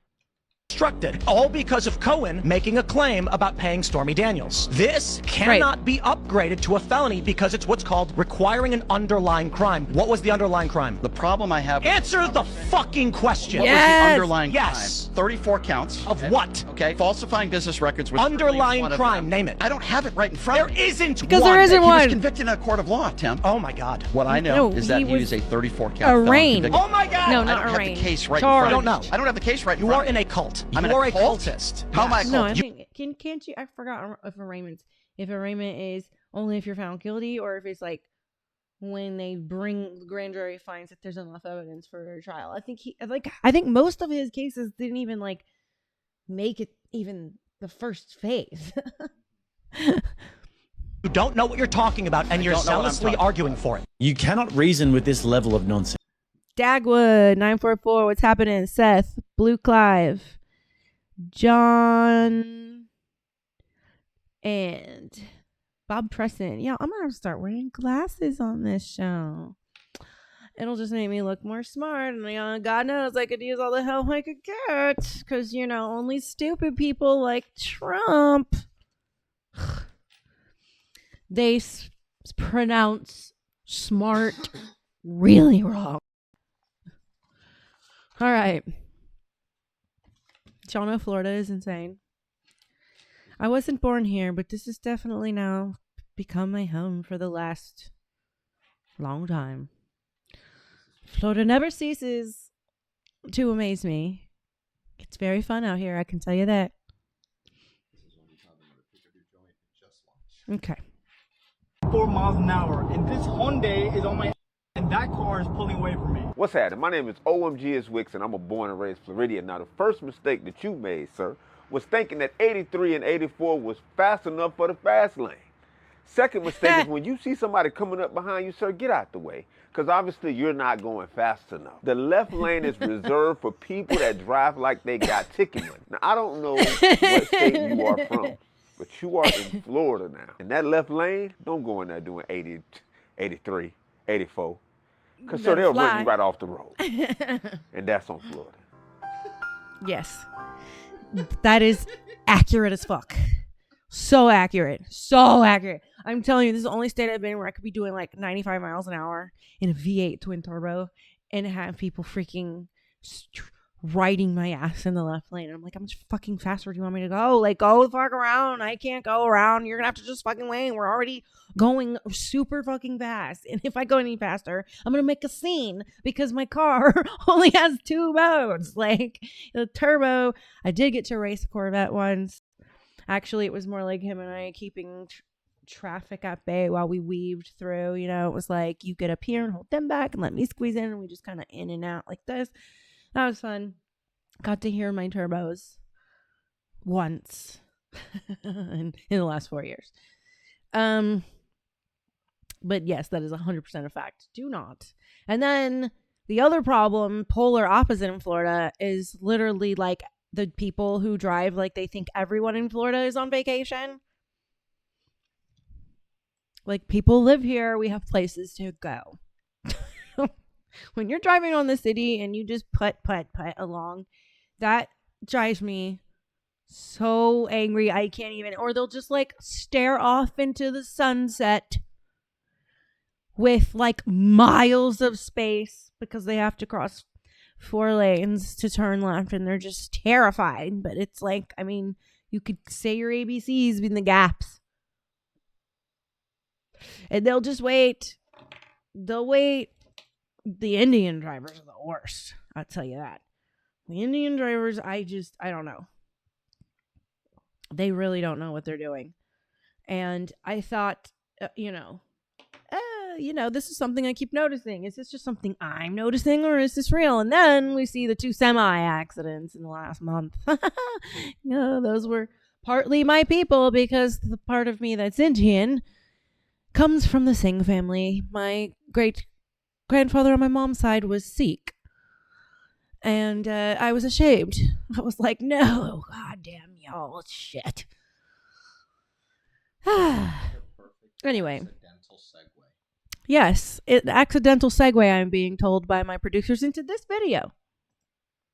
instructed, all because of Cohen making a claim about paying Stormy Daniels. This cannot be upgraded to a felony because it's what's called requiring an underlying crime. What was the underlying crime? The problem I have... Answer the fucking question. What was the underlying Yes. crime? 34 counts. Of what? Okay. Falsifying business records was Underlying one of crime. them. Name it. I don't have it right in front of me. There isn't Because one. there isn't He was one. convicted in a court of law, Tim. Oh my God. What I know No, is that he he was was a 34-count felon. arraigned. convicted. Oh my God. No, I not don't have arraigned. the case right Charged. in front of me. I don't know. I don't have the case right in You front are of me. in a cult. I'm in You a are a cult? cultist. How am I a No, I cult? think can't you? I forgot if arraignment is only if you're found guilty, or if it's like when they bring the grand jury finds that there's enough evidence for a trial. I think most of his cases didn't even like make it even the first phase. You don't know what you're talking about, and you're don't know what I'm zealously talking arguing for it. You cannot reason with this level of nonsense. Dagwood 944. What's happening? Seth, Blue Clive, John, and Bob Preston. Yeah, I'm gonna start wearing glasses on this show. It'll just make me look more smart, and God knows I could use all the help I could get, because only stupid people like Trump they pronounce smart really wrong. All right. Y'all know Florida is insane. I wasn't born here, but this has definitely now become my home for the last long time. Florida never ceases to amaze me. It's very fun out here, I can tell you that. Okay. 4 miles an hour, and this Hyundai is on my and that car is pulling away from me. What's happening? My name is OMG Wicks, and I'm a born and raised Floridian. Now, the first mistake that you made, sir, was thinking that 83 and 84 was fast enough for the fast lane. Second mistake is when you see somebody coming up behind you, sir, get out the way, because obviously you're not going fast enough. The left lane is reserved for people that drive like they got ticket money. Now, I don't know what state you are from, but you are in Florida now. And that left lane, don't go in there doing 80, 83, 84. Because so they'll run you right off the road. And that's on Florida. Yes. That is accurate as fuck. So accurate. So accurate. I'm telling you, this is the only state I've been where I could be doing like 95 miles an hour in a V8 twin turbo and have people freaking riding my ass in the left lane. I'm like, how much fucking faster do you want me to go? Like, go the fuck around. I can't go around. You're gonna have to just fucking wait. We're already going super fucking fast. And if I go any faster, I'm gonna make a scene because my car only has 2 modes. Like, the turbo. I did get to race a Corvette once. Actually, it was more like him and I keeping traffic at bay while we weaved through. It was like, you get up here and hold them back and let me squeeze in, and we just kind of in and out like this. That was fun. Got to hear my turbos once in the last 4 years. But yes, that is 100% a fact. Do not. And then the other problem, polar opposite in Florida, is literally like the people who drive like they think everyone in Florida is on vacation. Like, people live here. We have places to go. When you're driving on the city and you just put along, that drives me so angry. I can't even. Or they'll just like stare off into the sunset with like miles of space because they have to cross 4 lanes to turn left, and they're just terrified. But it's like, I mean, you could say your ABCs in the gaps, and they'll just wait. They'll wait The Indian drivers are the worst. I'll tell you that. The Indian drivers, I don't know. They really don't know what they're doing. And I thought, this is something I keep noticing. Is this just something I'm noticing, or is this real? And then we see the 2 semi-accidents in the last month. Those were partly my people, because the part of me that's Indian comes from the Singh family. My great-grandfather on my mom's side was Sikh. And I was ashamed. I was like, no, goddamn y'all, shit. Anyway. Yes, accidental segue, I'm being told by my producers, into this video.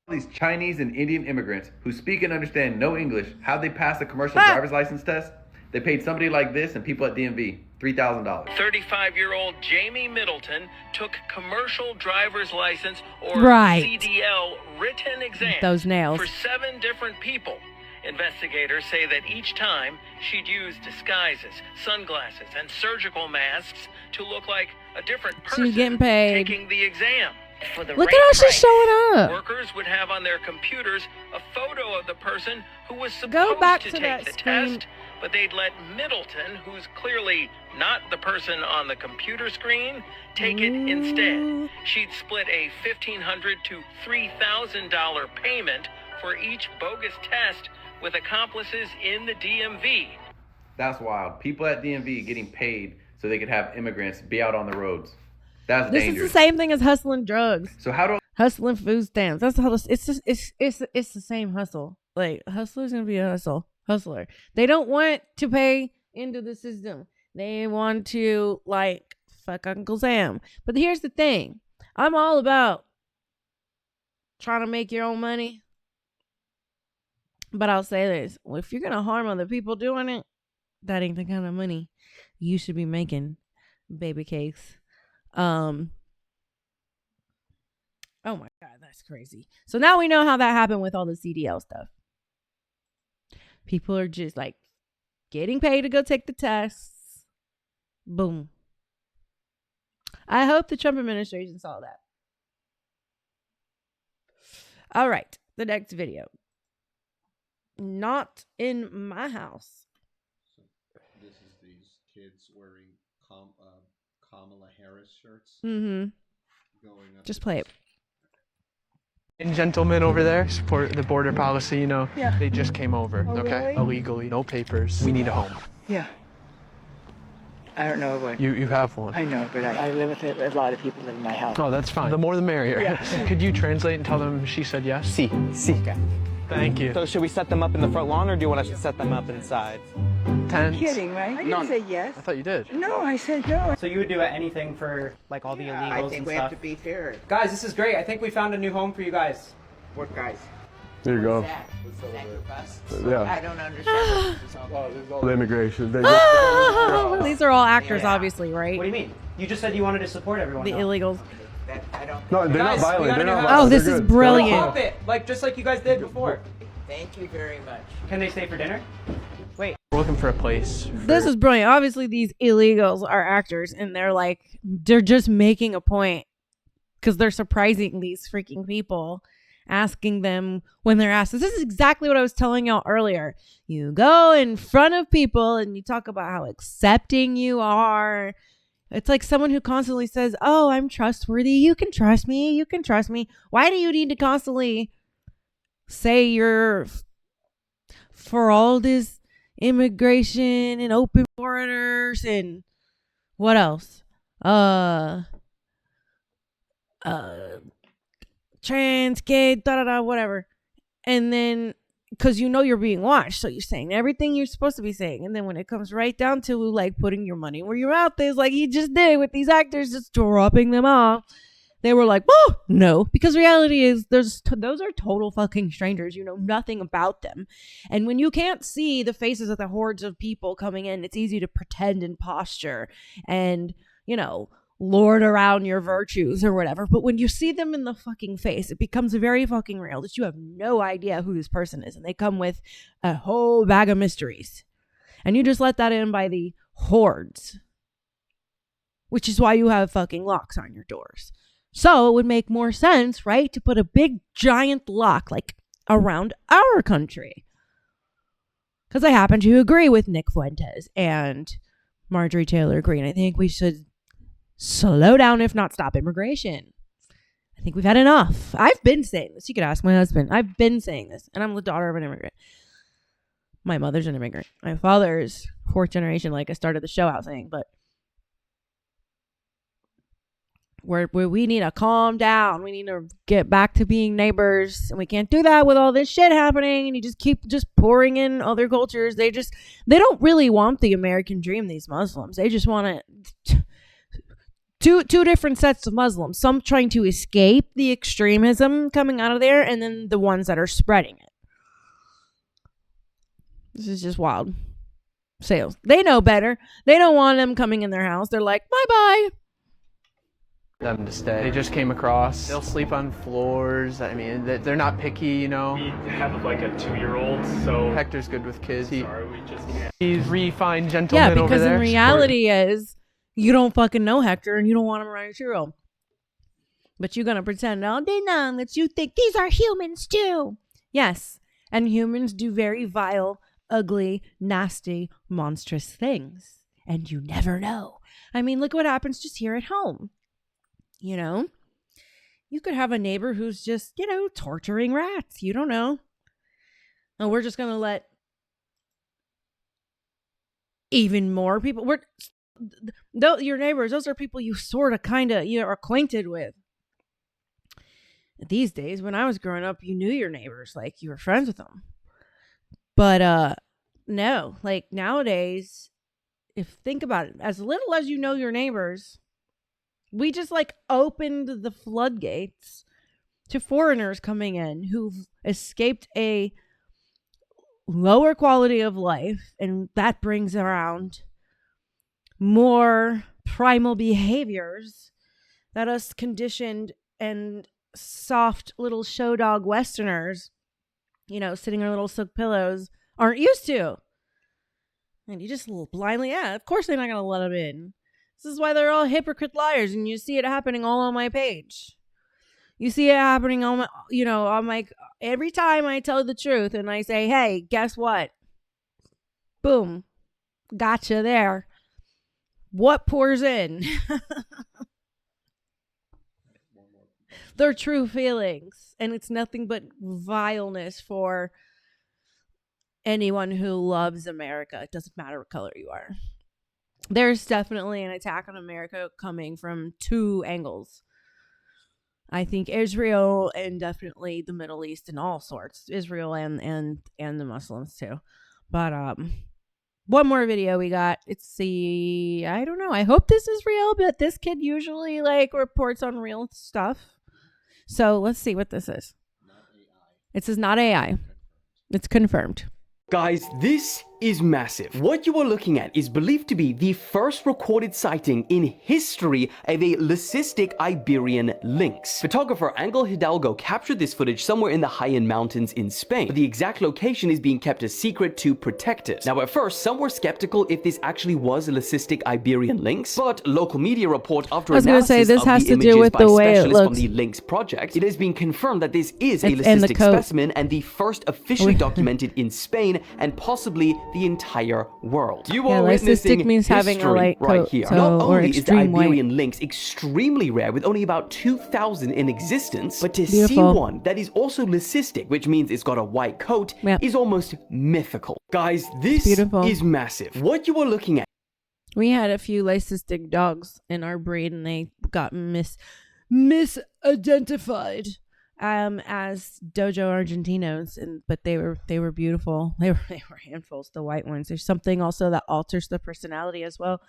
These Chinese and Indian immigrants who speak and understand no English, how'd they pass the commercial driver's license test? They paid somebody like this and people at DMV $3,000. 35-year-old Jamie Middleton took commercial driver's license, or CDL, written exam Those nails. for 7 different people. Investigators say that each time she'd use disguises, sunglasses, and surgical masks to look like a different person She's getting paid. taking the exam. For the Look at how she's showing up. Workers would have on their computers a photo of the person who was supposed Go back to to take that the screen. test, but they'd let Middleton, who's clearly not the person on the computer screen, take it instead. She'd split a $1,500 to $3,000 payment for each bogus test with accomplices in the DMV. That's wild. People at DMV getting paid so they could have immigrants be out on the roads. That's This dangerous. is the same thing as hustling drugs. So how do hustling food stamps? That's how it's just it's the same hustle. Like, hustler's gonna be a hustler. They don't want to pay into the system. They want to, like, fuck Uncle Sam. But here's the thing. I'm all about trying to make your own money. But I'll say this. Well, if you're gonna harm other people doing it, that ain't the kind of money you should be making, baby cakes. Oh my God, that's crazy. So now we know how that happened with all the CDL stuff. People are just like getting paid to go take the tests. Boom. I hope the Trump administration saw that. All right, the next video. Not in my house. So this is these kids wearing Kamala Harris shirts. Mm-hmm. Going up Just play it. And gentlemen over there support the border policy, Yeah. They just came over, okay? Really? Illegally, no papers. We need a home. Yeah. I don't know what. You have one. I know, but I live with a lot of people in my house. Oh, that's fine. The more the merrier. Yeah. Could you translate and tell them she said yes? Sí. Okay. Thank you. So should we set them up in the front lawn, or do you want us to set them up inside? Tents. Kidding, right? I didn't say yes. I thought you did. No, I said no. So you would do anything for like all the illegals I think and we stuff? have to be fair. Guys, this is great. I think we found a new home for you guys. What guys? There you go. Yeah. I don't understand. All the immigration. These are all actors, obviously, right? What do you mean? You just said you wanted to support everyone. The illegals. No, they're Guys, not violent. we got a They're new not house. violent. Oh, this They're is good. brilliant. Pop it, just like you guys did before. Thank you very much. Can they stay for dinner? Wait. We're looking for a place. This is brilliant. Obviously, these illegals are actors, and they're just making a point because they're surprising these freaking people, asking them when they're asked. This is exactly what I was telling y'all earlier. You go in front of people and you talk about how accepting you are. It's like someone who constantly says, "Oh, I'm trustworthy. You can trust me. You can trust me." Why do you need to constantly say you're for all this immigration and open borders and what else? Trans, gay, whatever. And then, because you're being watched, so you're saying everything you're supposed to be saying. And then when it comes right down to like putting your money where your mouth is, like he just did with these actors, just dropping them off, they were like, "Oh, no," because reality is those are total fucking strangers. You know nothing about them. And when you can't see the faces of the hordes of people coming in, it's easy to pretend and posture and, lord around your virtues or whatever. But when you see them in the fucking face, it becomes very fucking real that you have no idea who this person is. And they come with a whole bag of mysteries. And you just let that in by the hordes. Which is why you have fucking locks on your doors. So it would make more sense, right, to put a big giant lock like around our country. Because I happen to agree with Nick Fuentes and Marjorie Taylor Greene. I think we should slow down, if not stop immigration. I think we've had enough. I've been saying this. You could ask my husband. I've been saying this. And I'm the daughter of an immigrant. My mother's an immigrant. My father's fourth generation, like I started the show out saying. But where we need to calm down. We need to get back to being neighbors. And we can't do that with all this shit happening. And you just keep just pouring in other cultures. They don't really want the American dream, these Muslims. They just want it. Two different sets of Muslims. Some trying to escape the extremism coming out of there, and then the ones that are spreading it. This is just wild. Sales. They know better. They don't want them coming in their house. They're like, bye-bye. Them to stay. They just came across. They'll sleep on floors. I mean, they're not picky, you know. We have like a 2-year-old, so Hector's good with kids. sorry, we just can't. He's refined gentleman over because there. in reality is you don't fucking know Hector and you don't want him around your 2-year-old. But you're going to pretend all day long that you think these are humans too. Yes. And humans do very vile, ugly, nasty, monstrous things. And you never know. I mean, look what happens just here at home. You know? You could have a neighbor who's just, torturing rats. You don't know. And we're just going to let even more people. Your neighbors, those are people you sort of kind of are acquainted with. These days, when I was growing up, you knew your neighbors, like you were friends with them. But no, like nowadays, think about it, as little as you know your neighbors, we just like opened the floodgates to foreigners coming in who've escaped a lower quality of life, and that brings around more primal behaviors that us conditioned and soft little show dog Westerners, sitting on little silk pillows, aren't used to. And you just blindly, of course they're not going to let them in. This is why they're all hypocrite liars, and you see it happening all on my page. You see it happening on my, every time I tell the truth and I say, hey, guess what? Boom. Gotcha there. What pours in? Their true feelings. And it's nothing but vileness for anyone who loves America. It doesn't matter what color you are. There's definitely an attack on America coming from two angles. I think Israel and definitely the Middle East and all sorts. Israel and the Muslims too. But one more video we got. I don't know. I hope this is real, but this kid usually reports on real stuff. So let's see what this is. It says not AI. It's confirmed. Guys, this is massive. What you are looking at is believed to be the first recorded sighting in history of a leucistic Iberian lynx. Photographer Angel Hidalgo captured this footage somewhere in the Jaén Mountains in Spain, but the exact location is being kept a secret to protect it. Now, at first, some were skeptical if this actually was a leucistic Iberian lynx, but local media report after analysis this of has the to do images with by the way it specialists from looks. the Lynx project, it has been confirmed that this is a It's in the leucistic coat. specimen and the first officially documented in Spain and possibly the entire world. You are witnessing means having a history light right coat, here. so- Not or only is the extreme white. Iberian lynx extremely rare with only about 2,000 in existence, but to see Beautiful. one that is also leucistic, which means it's got a white coat, is almost mythical. Guys, this Beautiful. is massive. What you are looking at. We had a few leucistic dogs in our breed, and they got misidentified as Dojo Argentinos, but they were beautiful. They were handfuls, the white ones. There's something also that alters the personality as well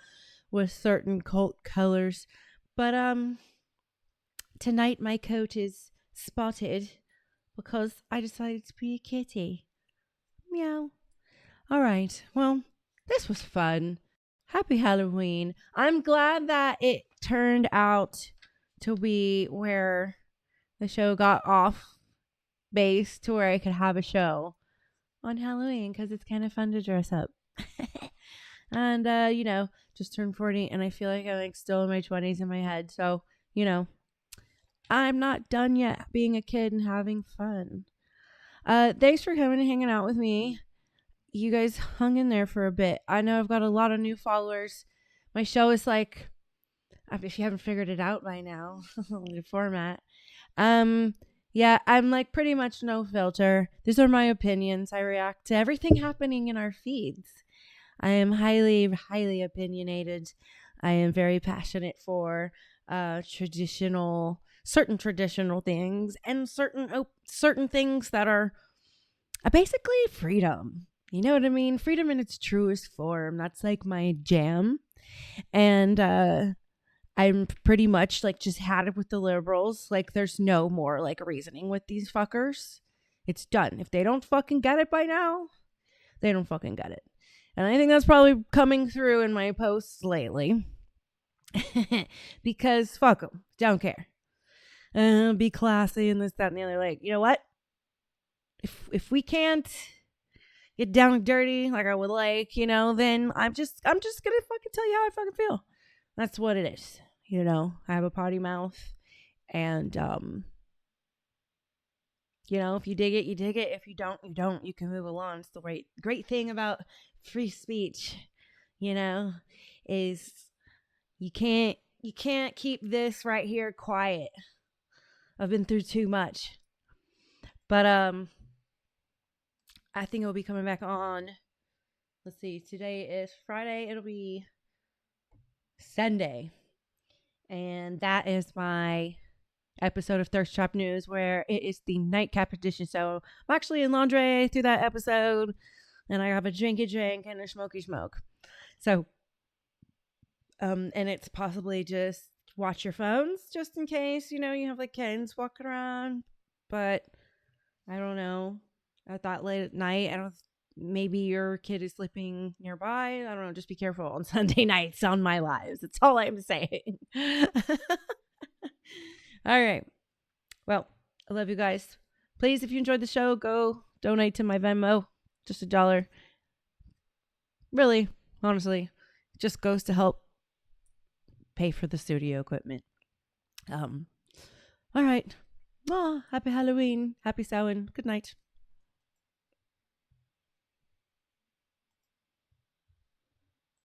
with certain coat colors. But tonight my coat is spotted because I decided to be a kitty. Meow. All right. Well, this was fun. Happy Halloween. I'm glad that it turned out to be where the show got off base to where I could have a show on Halloween because it's kind of fun to dress up. And, just turned 40 and I feel like I'm still in my 20s in my head. So, I'm not done yet being a kid and having fun. Thanks for coming and hanging out with me. You guys hung in there for a bit. I know I've got a lot of new followers. My show is like, if you haven't figured it out by now, the format. Yeah, I'm like pretty much no filter. These are my opinions. I react to everything happening in our feeds. I am highly, highly opinionated. I am very passionate for certain traditional things and certain things that are basically freedom. You know what I mean? Freedom in its truest form. That's like my jam. And I'm pretty much like just had it with the liberals. Like there's no more like reasoning with these fuckers. It's done. If they don't fucking get it by now, they don't fucking get it. And I think that's probably coming through in my posts lately. Because fuck them. Don't care. Be classy and this, that, and the other. Like, you know what? If we can't get down and dirty like I would like, you know, then I'm just gonna fucking tell you how I fucking feel. That's what it is. You know, I have a potty mouth, and you know, if you dig it, you dig it. If you don't, you don't. You can move along. It's the great thing about free speech, you know, is you can't keep this right here quiet. I've been through too much. But I think it'll be coming back on. Let's see. Today is Friday. It'll be Sunday. And that is my episode of Thirst Trap News, where it is the nightcap edition. So I'm actually in laundry through that episode, and I have a drinky drink and a smoky smoke. So, and it's possibly just watch your phones just in case, you know, you have like kids walking around. But I don't know. I thought late at night, maybe your kid is sleeping nearby. I don't know. Just be careful on Sunday nights on my lives. That's all I'm saying. All right. Well, I love you guys. Please, if you enjoyed the show, go donate to my Venmo. Just $1. Really, honestly, just goes to help pay for the studio equipment. All right. Well, happy Halloween. Happy Samhain. Good night.